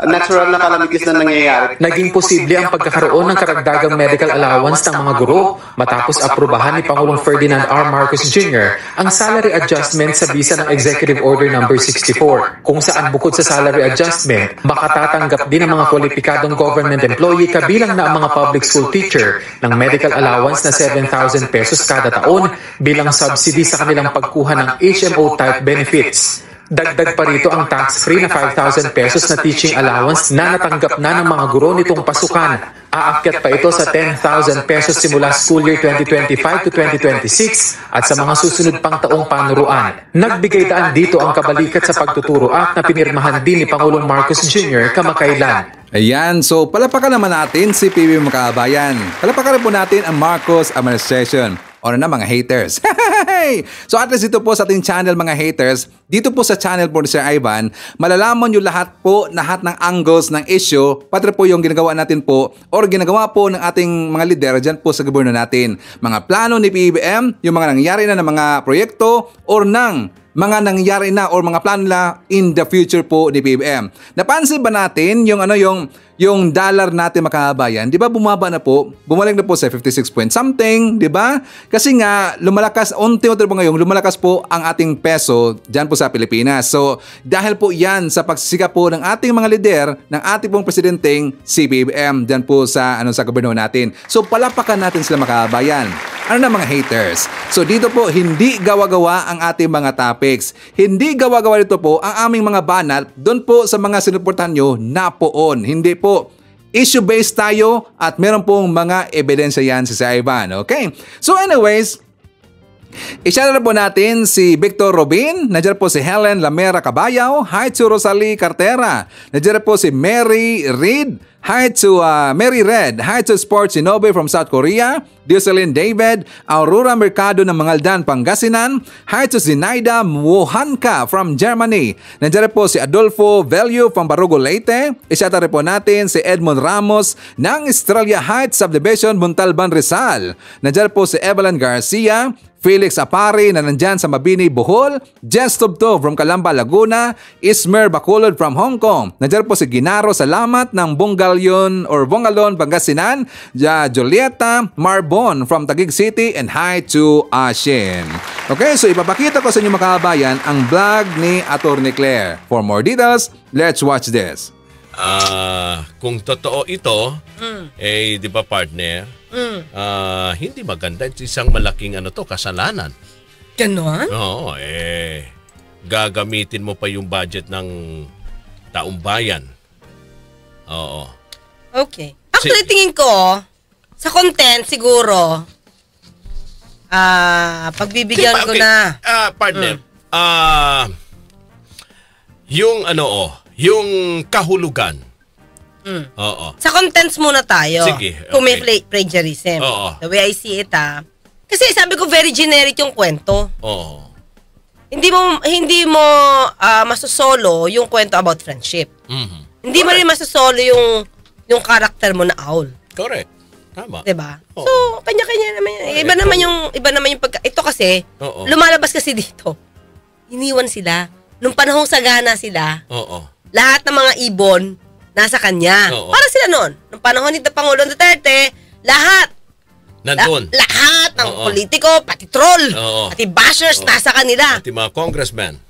natural na calamities na nangyayari. Naging posible ang pagkakaroon ng karagdagang medical allowance ng mga guro matapos aprubahan ni Pangulong Ferdinand R. Marcos Jr. ang salary adjustment sa bisa ng Executive Order No. 64, kung saan bukod sa salary adjustment, makatatanggap din ang mga kwalipikadong government employee kabilang na ang mga public school teacher ng medical allowance na 7,000 pesos kada taon bilang subsidy sa kanilang pagkuha ng HMO-type benefits. Dagdag pa rito ang tax-free na 5,000 pesos na teaching allowance na natanggap na ng mga guro nitong pasukan. Aakyat pa ito sa 10,000 pesos simula school year 2025 to 2026 at sa mga susunod pang taong panuruan. Nagbigay daan dito ang kabalikat sa pagtuturo act na pinirmahan din ni Pangulong Marcos Jr. kamakailan. Ayan, so palapakan naman natin si PBBM Makabayan. Palapakan po natin ang Marcos administration. O na mga haters. So at least dito po sa ating channel mga haters, dito po sa channel po ni Sir Ivan, malalaman nyo lahat ng angles ng issue, pati po yung ginagawa natin po or ginagawa po ng ating mga leader dyan po sa gobyerno natin. Mga plano ni PBBM, yung mga nangyari na ng mga proyekto or ng mga nangyari na or mga plano na in the future po ni PBBM. Napansin ba natin yung dollar natin makabayan, di ba bumaba na po? Bumalik na po sa 56 point something, di ba? Kasi nga, unti-unti po ngayon, lumalakas po ang ating peso dyan po sa Pilipinas. So, dahil po yan sa pagsisikap po ng ating mga lider, ng ating pong presidenteng si PBBM dyan po sa gobyerno natin. So, palapakan natin sila makabayan. Ano na mga haters? So, dito po, hindi gawa-gawa ang ating mga topics. Hindi gawa-gawa dito po ang aming mga banat doon po sa mga sinuportahan nyo na poon. Hindi po. Issue-based tayo at meron pong mga ebidensya yan si Ivan. Okay? So anyways, i-share na po natin si Victor Robin. Nandiyan po si Helen Lamera Cabayaw. Hi to Rosalie Cartera. Nandiyan po si Mary Reed. Hi to Mary Red. Hi to Sports Inobe from South Korea. Dioselin David. Aurora Mercado ng Mangaldan, Pangasinan. Hi to Zinaida Mohanka from Germany. Nandiyan po si Adolfo Velio from Barugo, Leyte. Isyata rin po natin si Edmond Ramos ng Estrella Heights Subdivision, Montalban, Rizal. Nandiyan po si Evelyn Garcia. Felix Apari na nandyan sa Mabini, Bohol. Jess Tubto from Calamba, Laguna. Ismer Bacolod from Hong Kong. Nandyan po si Ginaro Salamat ng Bungalon, Pangasinan. Julieta Marbon from Taguig City. And hi to Ashin. Okay, so ipapakita ko sa inyo mga kabayan ang vlog ni Atty. Claire. For more details, let's watch this. Kung totoo ito, di ba partner, hindi maganda. It's isang malaking kasalanan. Ganon? Oo, gagamitin mo pa yung budget ng taong bayan. Oo. Okay. Actually, tingin ko, sa content siguro, pagbibigyan ko na. Partner, yung kahulugan. Oo. Sa contents muna tayo. Sige. Okay. Kung may plagiarism. Oo. The way I see it, kasi sabi ko very generic yung kwento. Oo. Hindi mo masosolo yung kwento about friendship. Mm-hmm. Hindi mo rin masosolo yung character mo na owl. Correct. Tama. Diba? So, kanya-kanya naman. Iba naman yung pagka. Ito kasi, lumalabas kasi dito. Iniwan sila. Nung panahong sagana sila, lahat ng mga ibon, nasa kanya. Para sila noon. Nung panahon ni Pangulong Duterte, lahat. Nandun. Lahat ng politiko, pati troll, pati bashers, nasa kanila. Pati mga congressmen.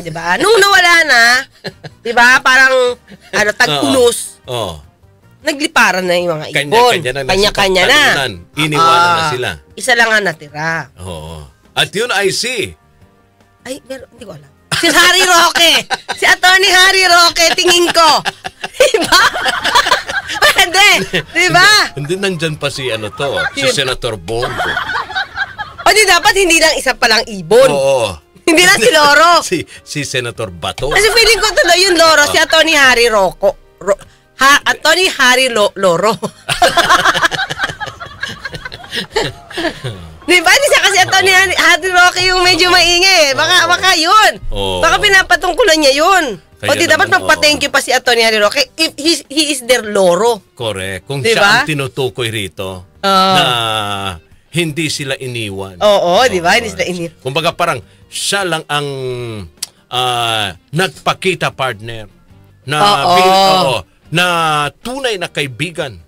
Diba? Nung nawala na, diba, parang tag-unos. Nagliparan na yung mga ibon. Kanya-kanya na. Iniwanan na sila. Isa lang ang natira. At yun I see. Ay, hindi ko alam. Si Harry Roque. Si Atty. Harry Roque, tingin ko. Diba? Hindi. Diba? Hindi nandyan pa si si Senator Bongo. O di dapat hindi lang isa palang ibon. Hindi lang si Loro. si Senator Bato. Kasi feeling ko tuloy yung Loro, si Atty. Harry Roque. Atty. Harry Loro. Diba? Hindi siya kasi Atty. Harry Roque yung medyo maingay. Baka yun. Baka pinapatungkulan niya yun. O di dapat magpa-thank you pa si Atty. Harry Roque if he is their Loro. Correct. Kung diba? siya ang tinutukoy rito na hindi sila iniwan. Oo, di ba? Hindi sila iniwan. Kumbaga parang siya lang ang nagpakita, partner, na na tunay na kaibigan.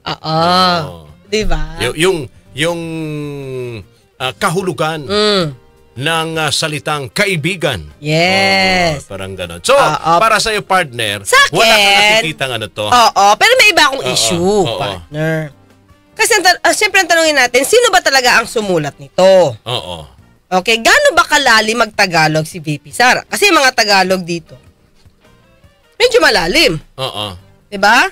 Di ba? Yung kahulugan ng salitang kaibigan. Yes. Parang gano'n. So, para sa'yo, partner, wala kang nakikitang ano to. Pero may iba akong issue, partner. Kasi siyempre ang tanongin natin, sino ba talaga ang sumulat nito? Okay, gaano ba kalalim mag-Tagalog si VP Sara? Kasi mga Tagalog dito, medyo malalim. Diba?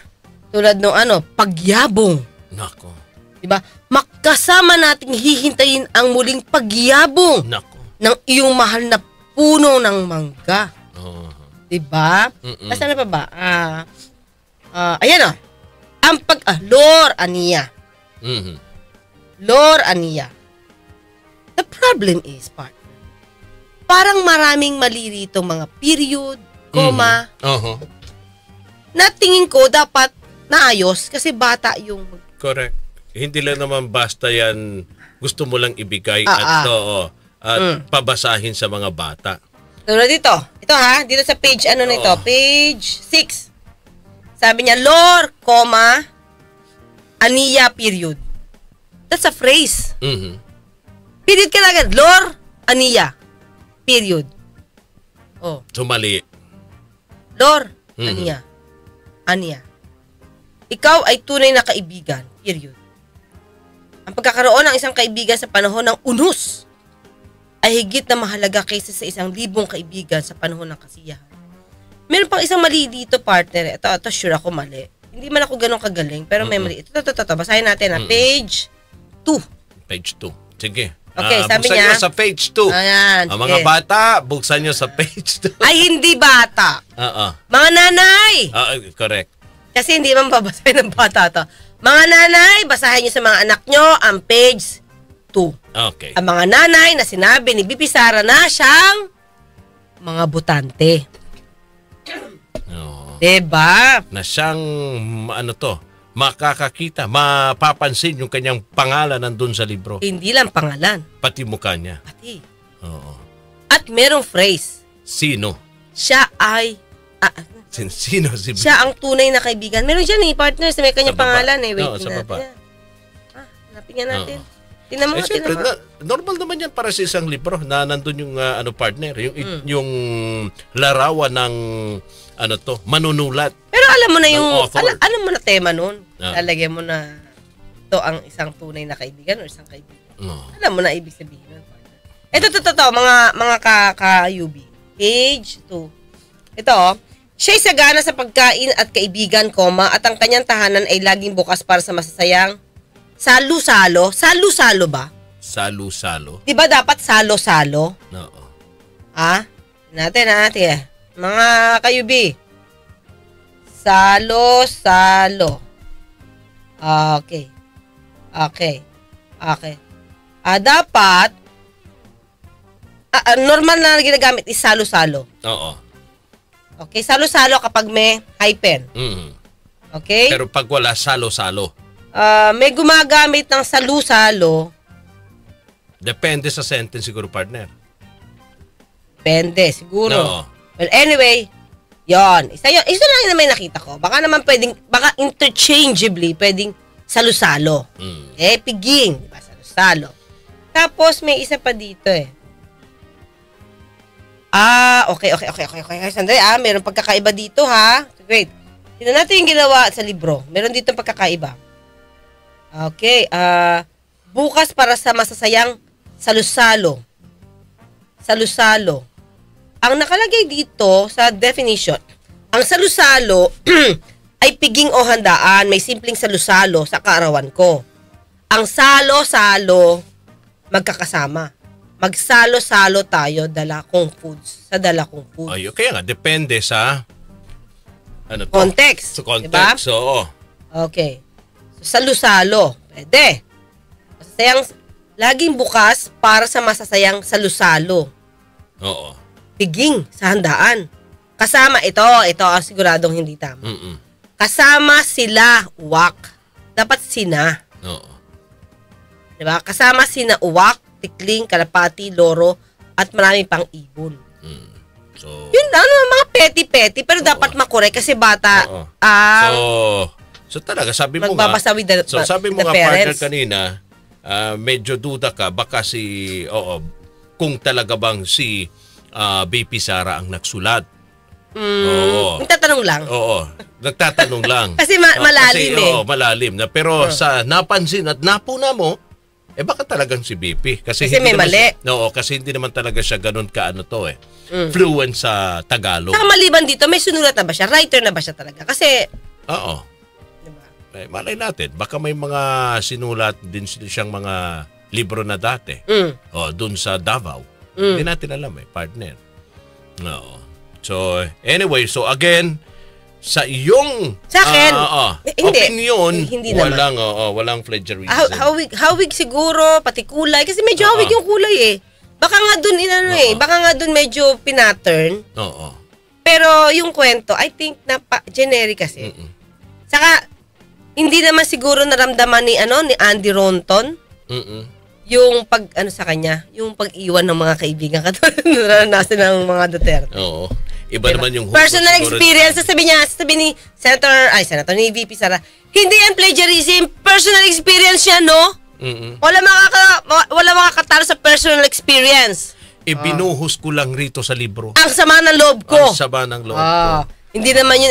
Tulad nung pagyabong. Nako. Diba? Makasama nating hihintayin ang muling pagyabong ng iyong mahal na puno ng mangga. Diba? Kasi ano pa ba? Ayan ang Lor Ania. Lor Ania. The problem is, partner, parang maraming mali rito mga period, comma, na tingin ko dapat naayos kasi bata yung... Correct. Hindi lang naman basta yan gusto mo lang ibigay at pabasahin sa mga bata. Tulad dito. Ito dito sa page nito, page 6. Sabi niya, Lor, comma, Ania, period. That's a phrase. Period ka lang. Lor, Ania, period. So mali. Lor, Ania. Ania. Ikaw ay tunay na kaibigan, period. Ang pagkakaroon ng isang kaibigan sa panahon ng unos ay higit na mahalaga kaysa sa 1,000 kaibigan sa panahon ng kasiyahan. Meron pang isang mali dito, partner. Ito sure ako mali. Hindi man ako ganun kagaling, pero may mali. Ito. Basahin natin page 2. Page 2. Sige. Okay, sabi buksan niya. Buksan nyo sa page 2. Ayan, ang mga bata, buksan nyo sa page 2. Ay, hindi bata. Mga nanay. Correct. Kasi hindi man babasahin ng bata to. Mga nanay, basahin nyo sa mga anak nyo ang page 2. Okay. Ang mga nanay na sinabi ni VP Sara na siyang mga butante. Diba? Na siyang, makakakita, mapapansin yung kanyang pangalan nandun sa libro. Hindi lang pangalan. Pati mukha niya. Pati. At merong phrase. Sino? Siya ay... Sino? Siya ang tunay na kaibigan. Meron dyan partners na may kanyang pangalan Wait, sa baba. Hanapin nga natin. Tingnan mo. Normal naman yan para sa isang libro na nandun yung partner. Yung larawan ng manunulat. Pero alam mo na yung alam mo na tema nun. Lalagyan mo na ito ang isang tunay na kaibigan o isang kaibigan. Alam mo na ibig sabihin nun. Ito mga ka-UB. Page 2. Ito siya'y sagana sa pagkain at kaibigan, at ang kanyang tahanan ay laging bukas para sa masasayang salo-salo. Salo-salo ba? Salo-salo? Di ba dapat salo-salo? Oo. Natin. Mga kayubi. Salo-salo. Okay. Dapat normal na ginagamit is salo-salo. Oo. Okay, salo-salo kapag may hyphen. Okay? Pero pag wala, salo-salo. May gumagamit ng salo-salo. Depende sa sentence siguro, partner. Depende, siguro. No. Well, anyway, yon. Isa lang na may nakita ko. Baka naman baka interchangeably, pwedeng salo-salo. Piging. Diba? Salo-salo. Tapos, may isa pa dito Okay. Sandali, meron pagkakaiba dito, Wait. Tingnan natin yung ginawa sa libro. Meron dito pagkakaiba. Okay. Bukas para sa masasayang salo-salo. Salo-salo. Ang nakalagay dito sa definition, ang salo-salo ay piging o handaan. May simpleng salo-salo sa kaarawan ko. Ang salo-salo, magkakasama. Magsalo-salo tayo sa dala kong foods. Ay, kaya nga, depende sa context. Sa context, diba? Oo. Okay. So, salo-salo. Pwede. Masasayang, laging bukas para sa masasayang salo-salo. Oo. Piging sa handaan. Kasama ito siguradong hindi tama. Kasama sila, wak. Dapat sina. Oo. Diba? Kasama sina uwak, tikling, kalapati, loro, at marami pang ibon. So, yun mga petty-petty, pero dapat makorek kasi bata. So talaga, sabi mo magbabasa with the, sabi mo the nga partner parents. kanina, medyo duda ka, baka kung talaga bang si BP Sara ang nagsulat. Nagtatanong lang. Oo, nagtatanong lang. Kasi malalim kasi, malalim na. Pero sa napansin at napuna mo, baka talagang si BP. Kasi may mali. Kasi hindi naman talaga siya ganun fluent sa Tagalog. Saka maliban dito, may sunulat na ba siya? Writer na ba siya talaga? Kasi... Oo. Diba? Malay natin, baka may mga sinulat din siyang mga libro na dati. Dun sa Davao. Hindi natin alam partner. Oo. So, anyway, again, sa iyong opinion, hindi walang plagiarism. Hawig siguro, pati kulay. Kasi medyo hawig yung kulay eh. Baka nga dun baka nga dun medyo pinattern. Pero yung kwento, I think generic kasi. Saka hindi naman siguro naramdaman ni Andy Ronton. Yung sa kanya, yung pag-iwan ng mga kaibigan katulad na naranasan ng mga Duterte. Oo. Iba naman yung personal experience. Sabi ni Senator ni VP Sara, hindi yan plagiarism, personal experience yan, no? Wala makakatalo sa personal experience. Binuhos ko lang rito sa libro. Ang sama ng loob ko. Hindi naman yun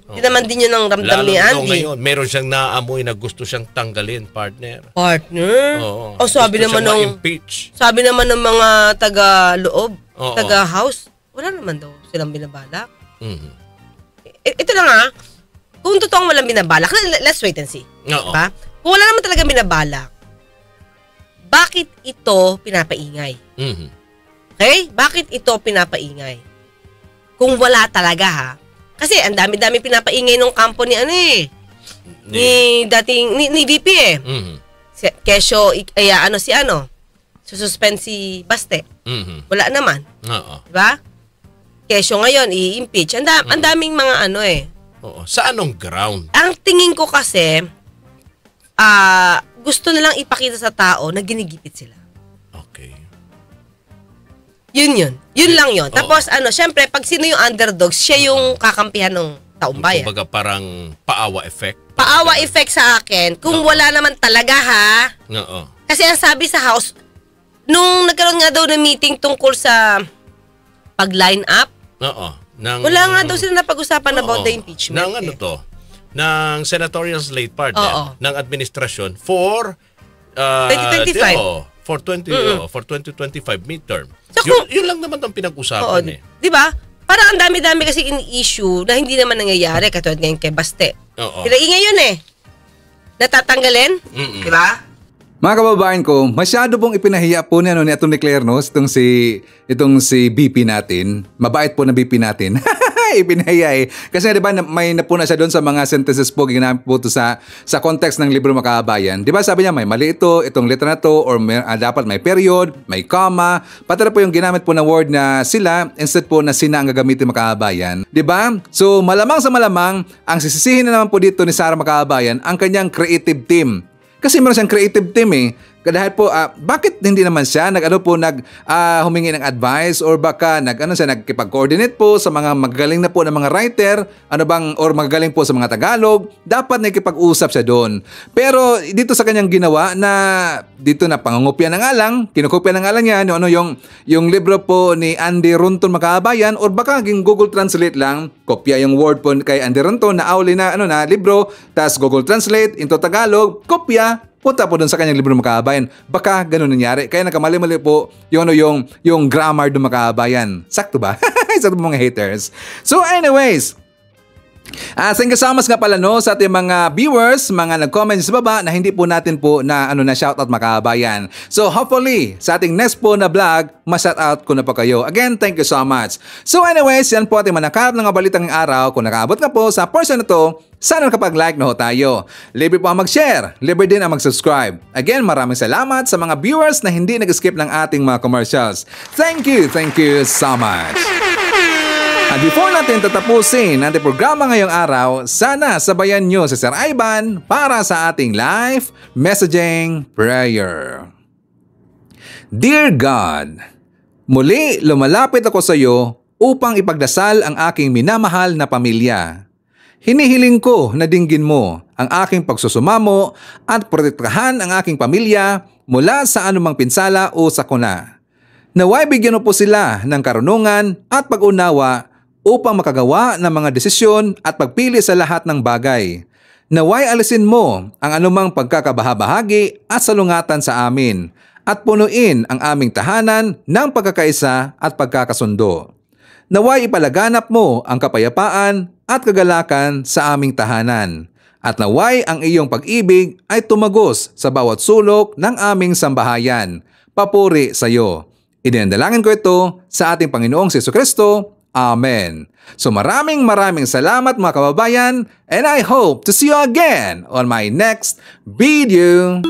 hindi naman din yun ang ramdam ni Andy. Lalo ngayon, meron siyang naamoy na gusto siyang tanggalin, partner. Oo. Sabi naman ng mga taga-loob, taga-house, wala naman daw silang binabalak. Ito lang kung totoong walang binabalak, let's wait and see. Diba? Kung wala naman talaga binabalak, bakit ito pinapaingay? Okay? Bakit ito pinapaingay? Kung wala talaga kasi ang dami-dami pinapaingay nung kampo ni ni VP Kesyo, sususpend si Baste. Wala naman. Diba? Kesyo ngayon, i-impeach. Ang daming mga Sa anong ground? Ang tingin ko kasi, gusto nilang ipakita sa tao na ginigipit sila. Okay. Yun lang yun. Tapos syempre, pag sino yung underdogs, siya yung kakampihan ng taong bayan. Kumbaga parang paawa effect. Paawa effect sa akin. Kung wala naman talaga Kasi ang sabi sa House, nung nagkaroon nga daw ng meeting tungkol sa pag-line up, wala nga daw sila napag-usapan about the impeachment. Ng senatorial slate partner ng administrasyon for 2025. For 2025 midterm. So, yun lang naman ang pinag-usapan Di ba? Parang ang dami-dami kasi in-issue na hindi naman nangyayari katulad ngayon kay Baste. Pinaingay yun natatanggalin. Di ba? Mga kababayan ko, masyado pong ipinahiya po ni atong Claire, itong si BP natin. Mabait po na BP natin. Ipinahiya Kasi di ba may napuna siya doon sa mga sentences po ginamit po to sa context ng libro Makabayan. Di ba sabi niya may mali itong letra na to, or dapat may period, may comma. Pati na po yung ginamit po na word na sila instead po na sina ang gagamitin Makabayan. Di ba? So malamang sa malamang, ang sisisihin na naman po dito ni Sara Makabayan ang kanyang creative team. Kasi meron siyang creative team Dahil po, bakit hindi naman siya humingi ng advice, or baka nagkipag-coordinate po sa mga magagaling na po ng mga writer, or magagaling po sa mga Tagalog, dapat nakikipag-usap siya doon. Pero dito sa kanyang ginawa dito na pangungopia ng alang, kinukopia ng alang niya, yung libro po ni Andy Ronton Makabayan, or baka Google Translate lang, kopya yung word po kay Andy Ronton na auli na libro, tas Google Translate into Tagalog, kopya, punta po doon sa kanyang libro ng Makabayan. Baka ganun nangyari. Kaya nagkamali-mali po yung grammar ng Makabayan. Sakto ba? Sakto mga haters. So anyways, thank you so much nga pala sa ating mga viewers, mga nag-comment sa baba na hindi po natin po na shoutout Makabayan. So hopefully, sa ating next po na vlog, ma-shoutout ko na po kayo. Again, thank you so much. So anyways, yan po ating manakap ng balitang araw. Kung nakaabot ka po sa portion na to, sana nakapag-like na tayo. Libre po ang mag-share, libre din ang mag-subscribe. Again, maraming salamat sa mga viewers na hindi nag-skip ng ating mga commercials. Thank you so much. At before natin tatapusin ang programa ngayong araw, sana sabayan nyo si Sir Ivan para sa ating live messaging prayer. Dear God, muli lumalapit ako sa iyo upang ipagdasal ang aking minamahal na pamilya. Hinihiling ko na dinggin mo ang aking pagsusumamo at protektahan ang aking pamilya mula sa anumang pinsala o sakuna. Naway bigyan mo po sila ng karunungan at pag-unawa upang makagawa ng mga desisyon at pagpili sa lahat ng bagay. Naway alisin mo ang anumang pagkakabahabahagi at salungatan sa amin at punuin ang aming tahanan ng pagkakaisa at pagkakasundo. Naway ipalaganap mo ang kapayapaan at kagalakan sa aming tahanan. At naway ang iyong pag-ibig ay tumagos sa bawat sulok ng aming sambahayan. Papuri sa iyo. Idinadalangin ko ito sa ating Panginoong Jesucristo. Amen. So maraming salamat mga kababayan, and I hope to see you again on my next video.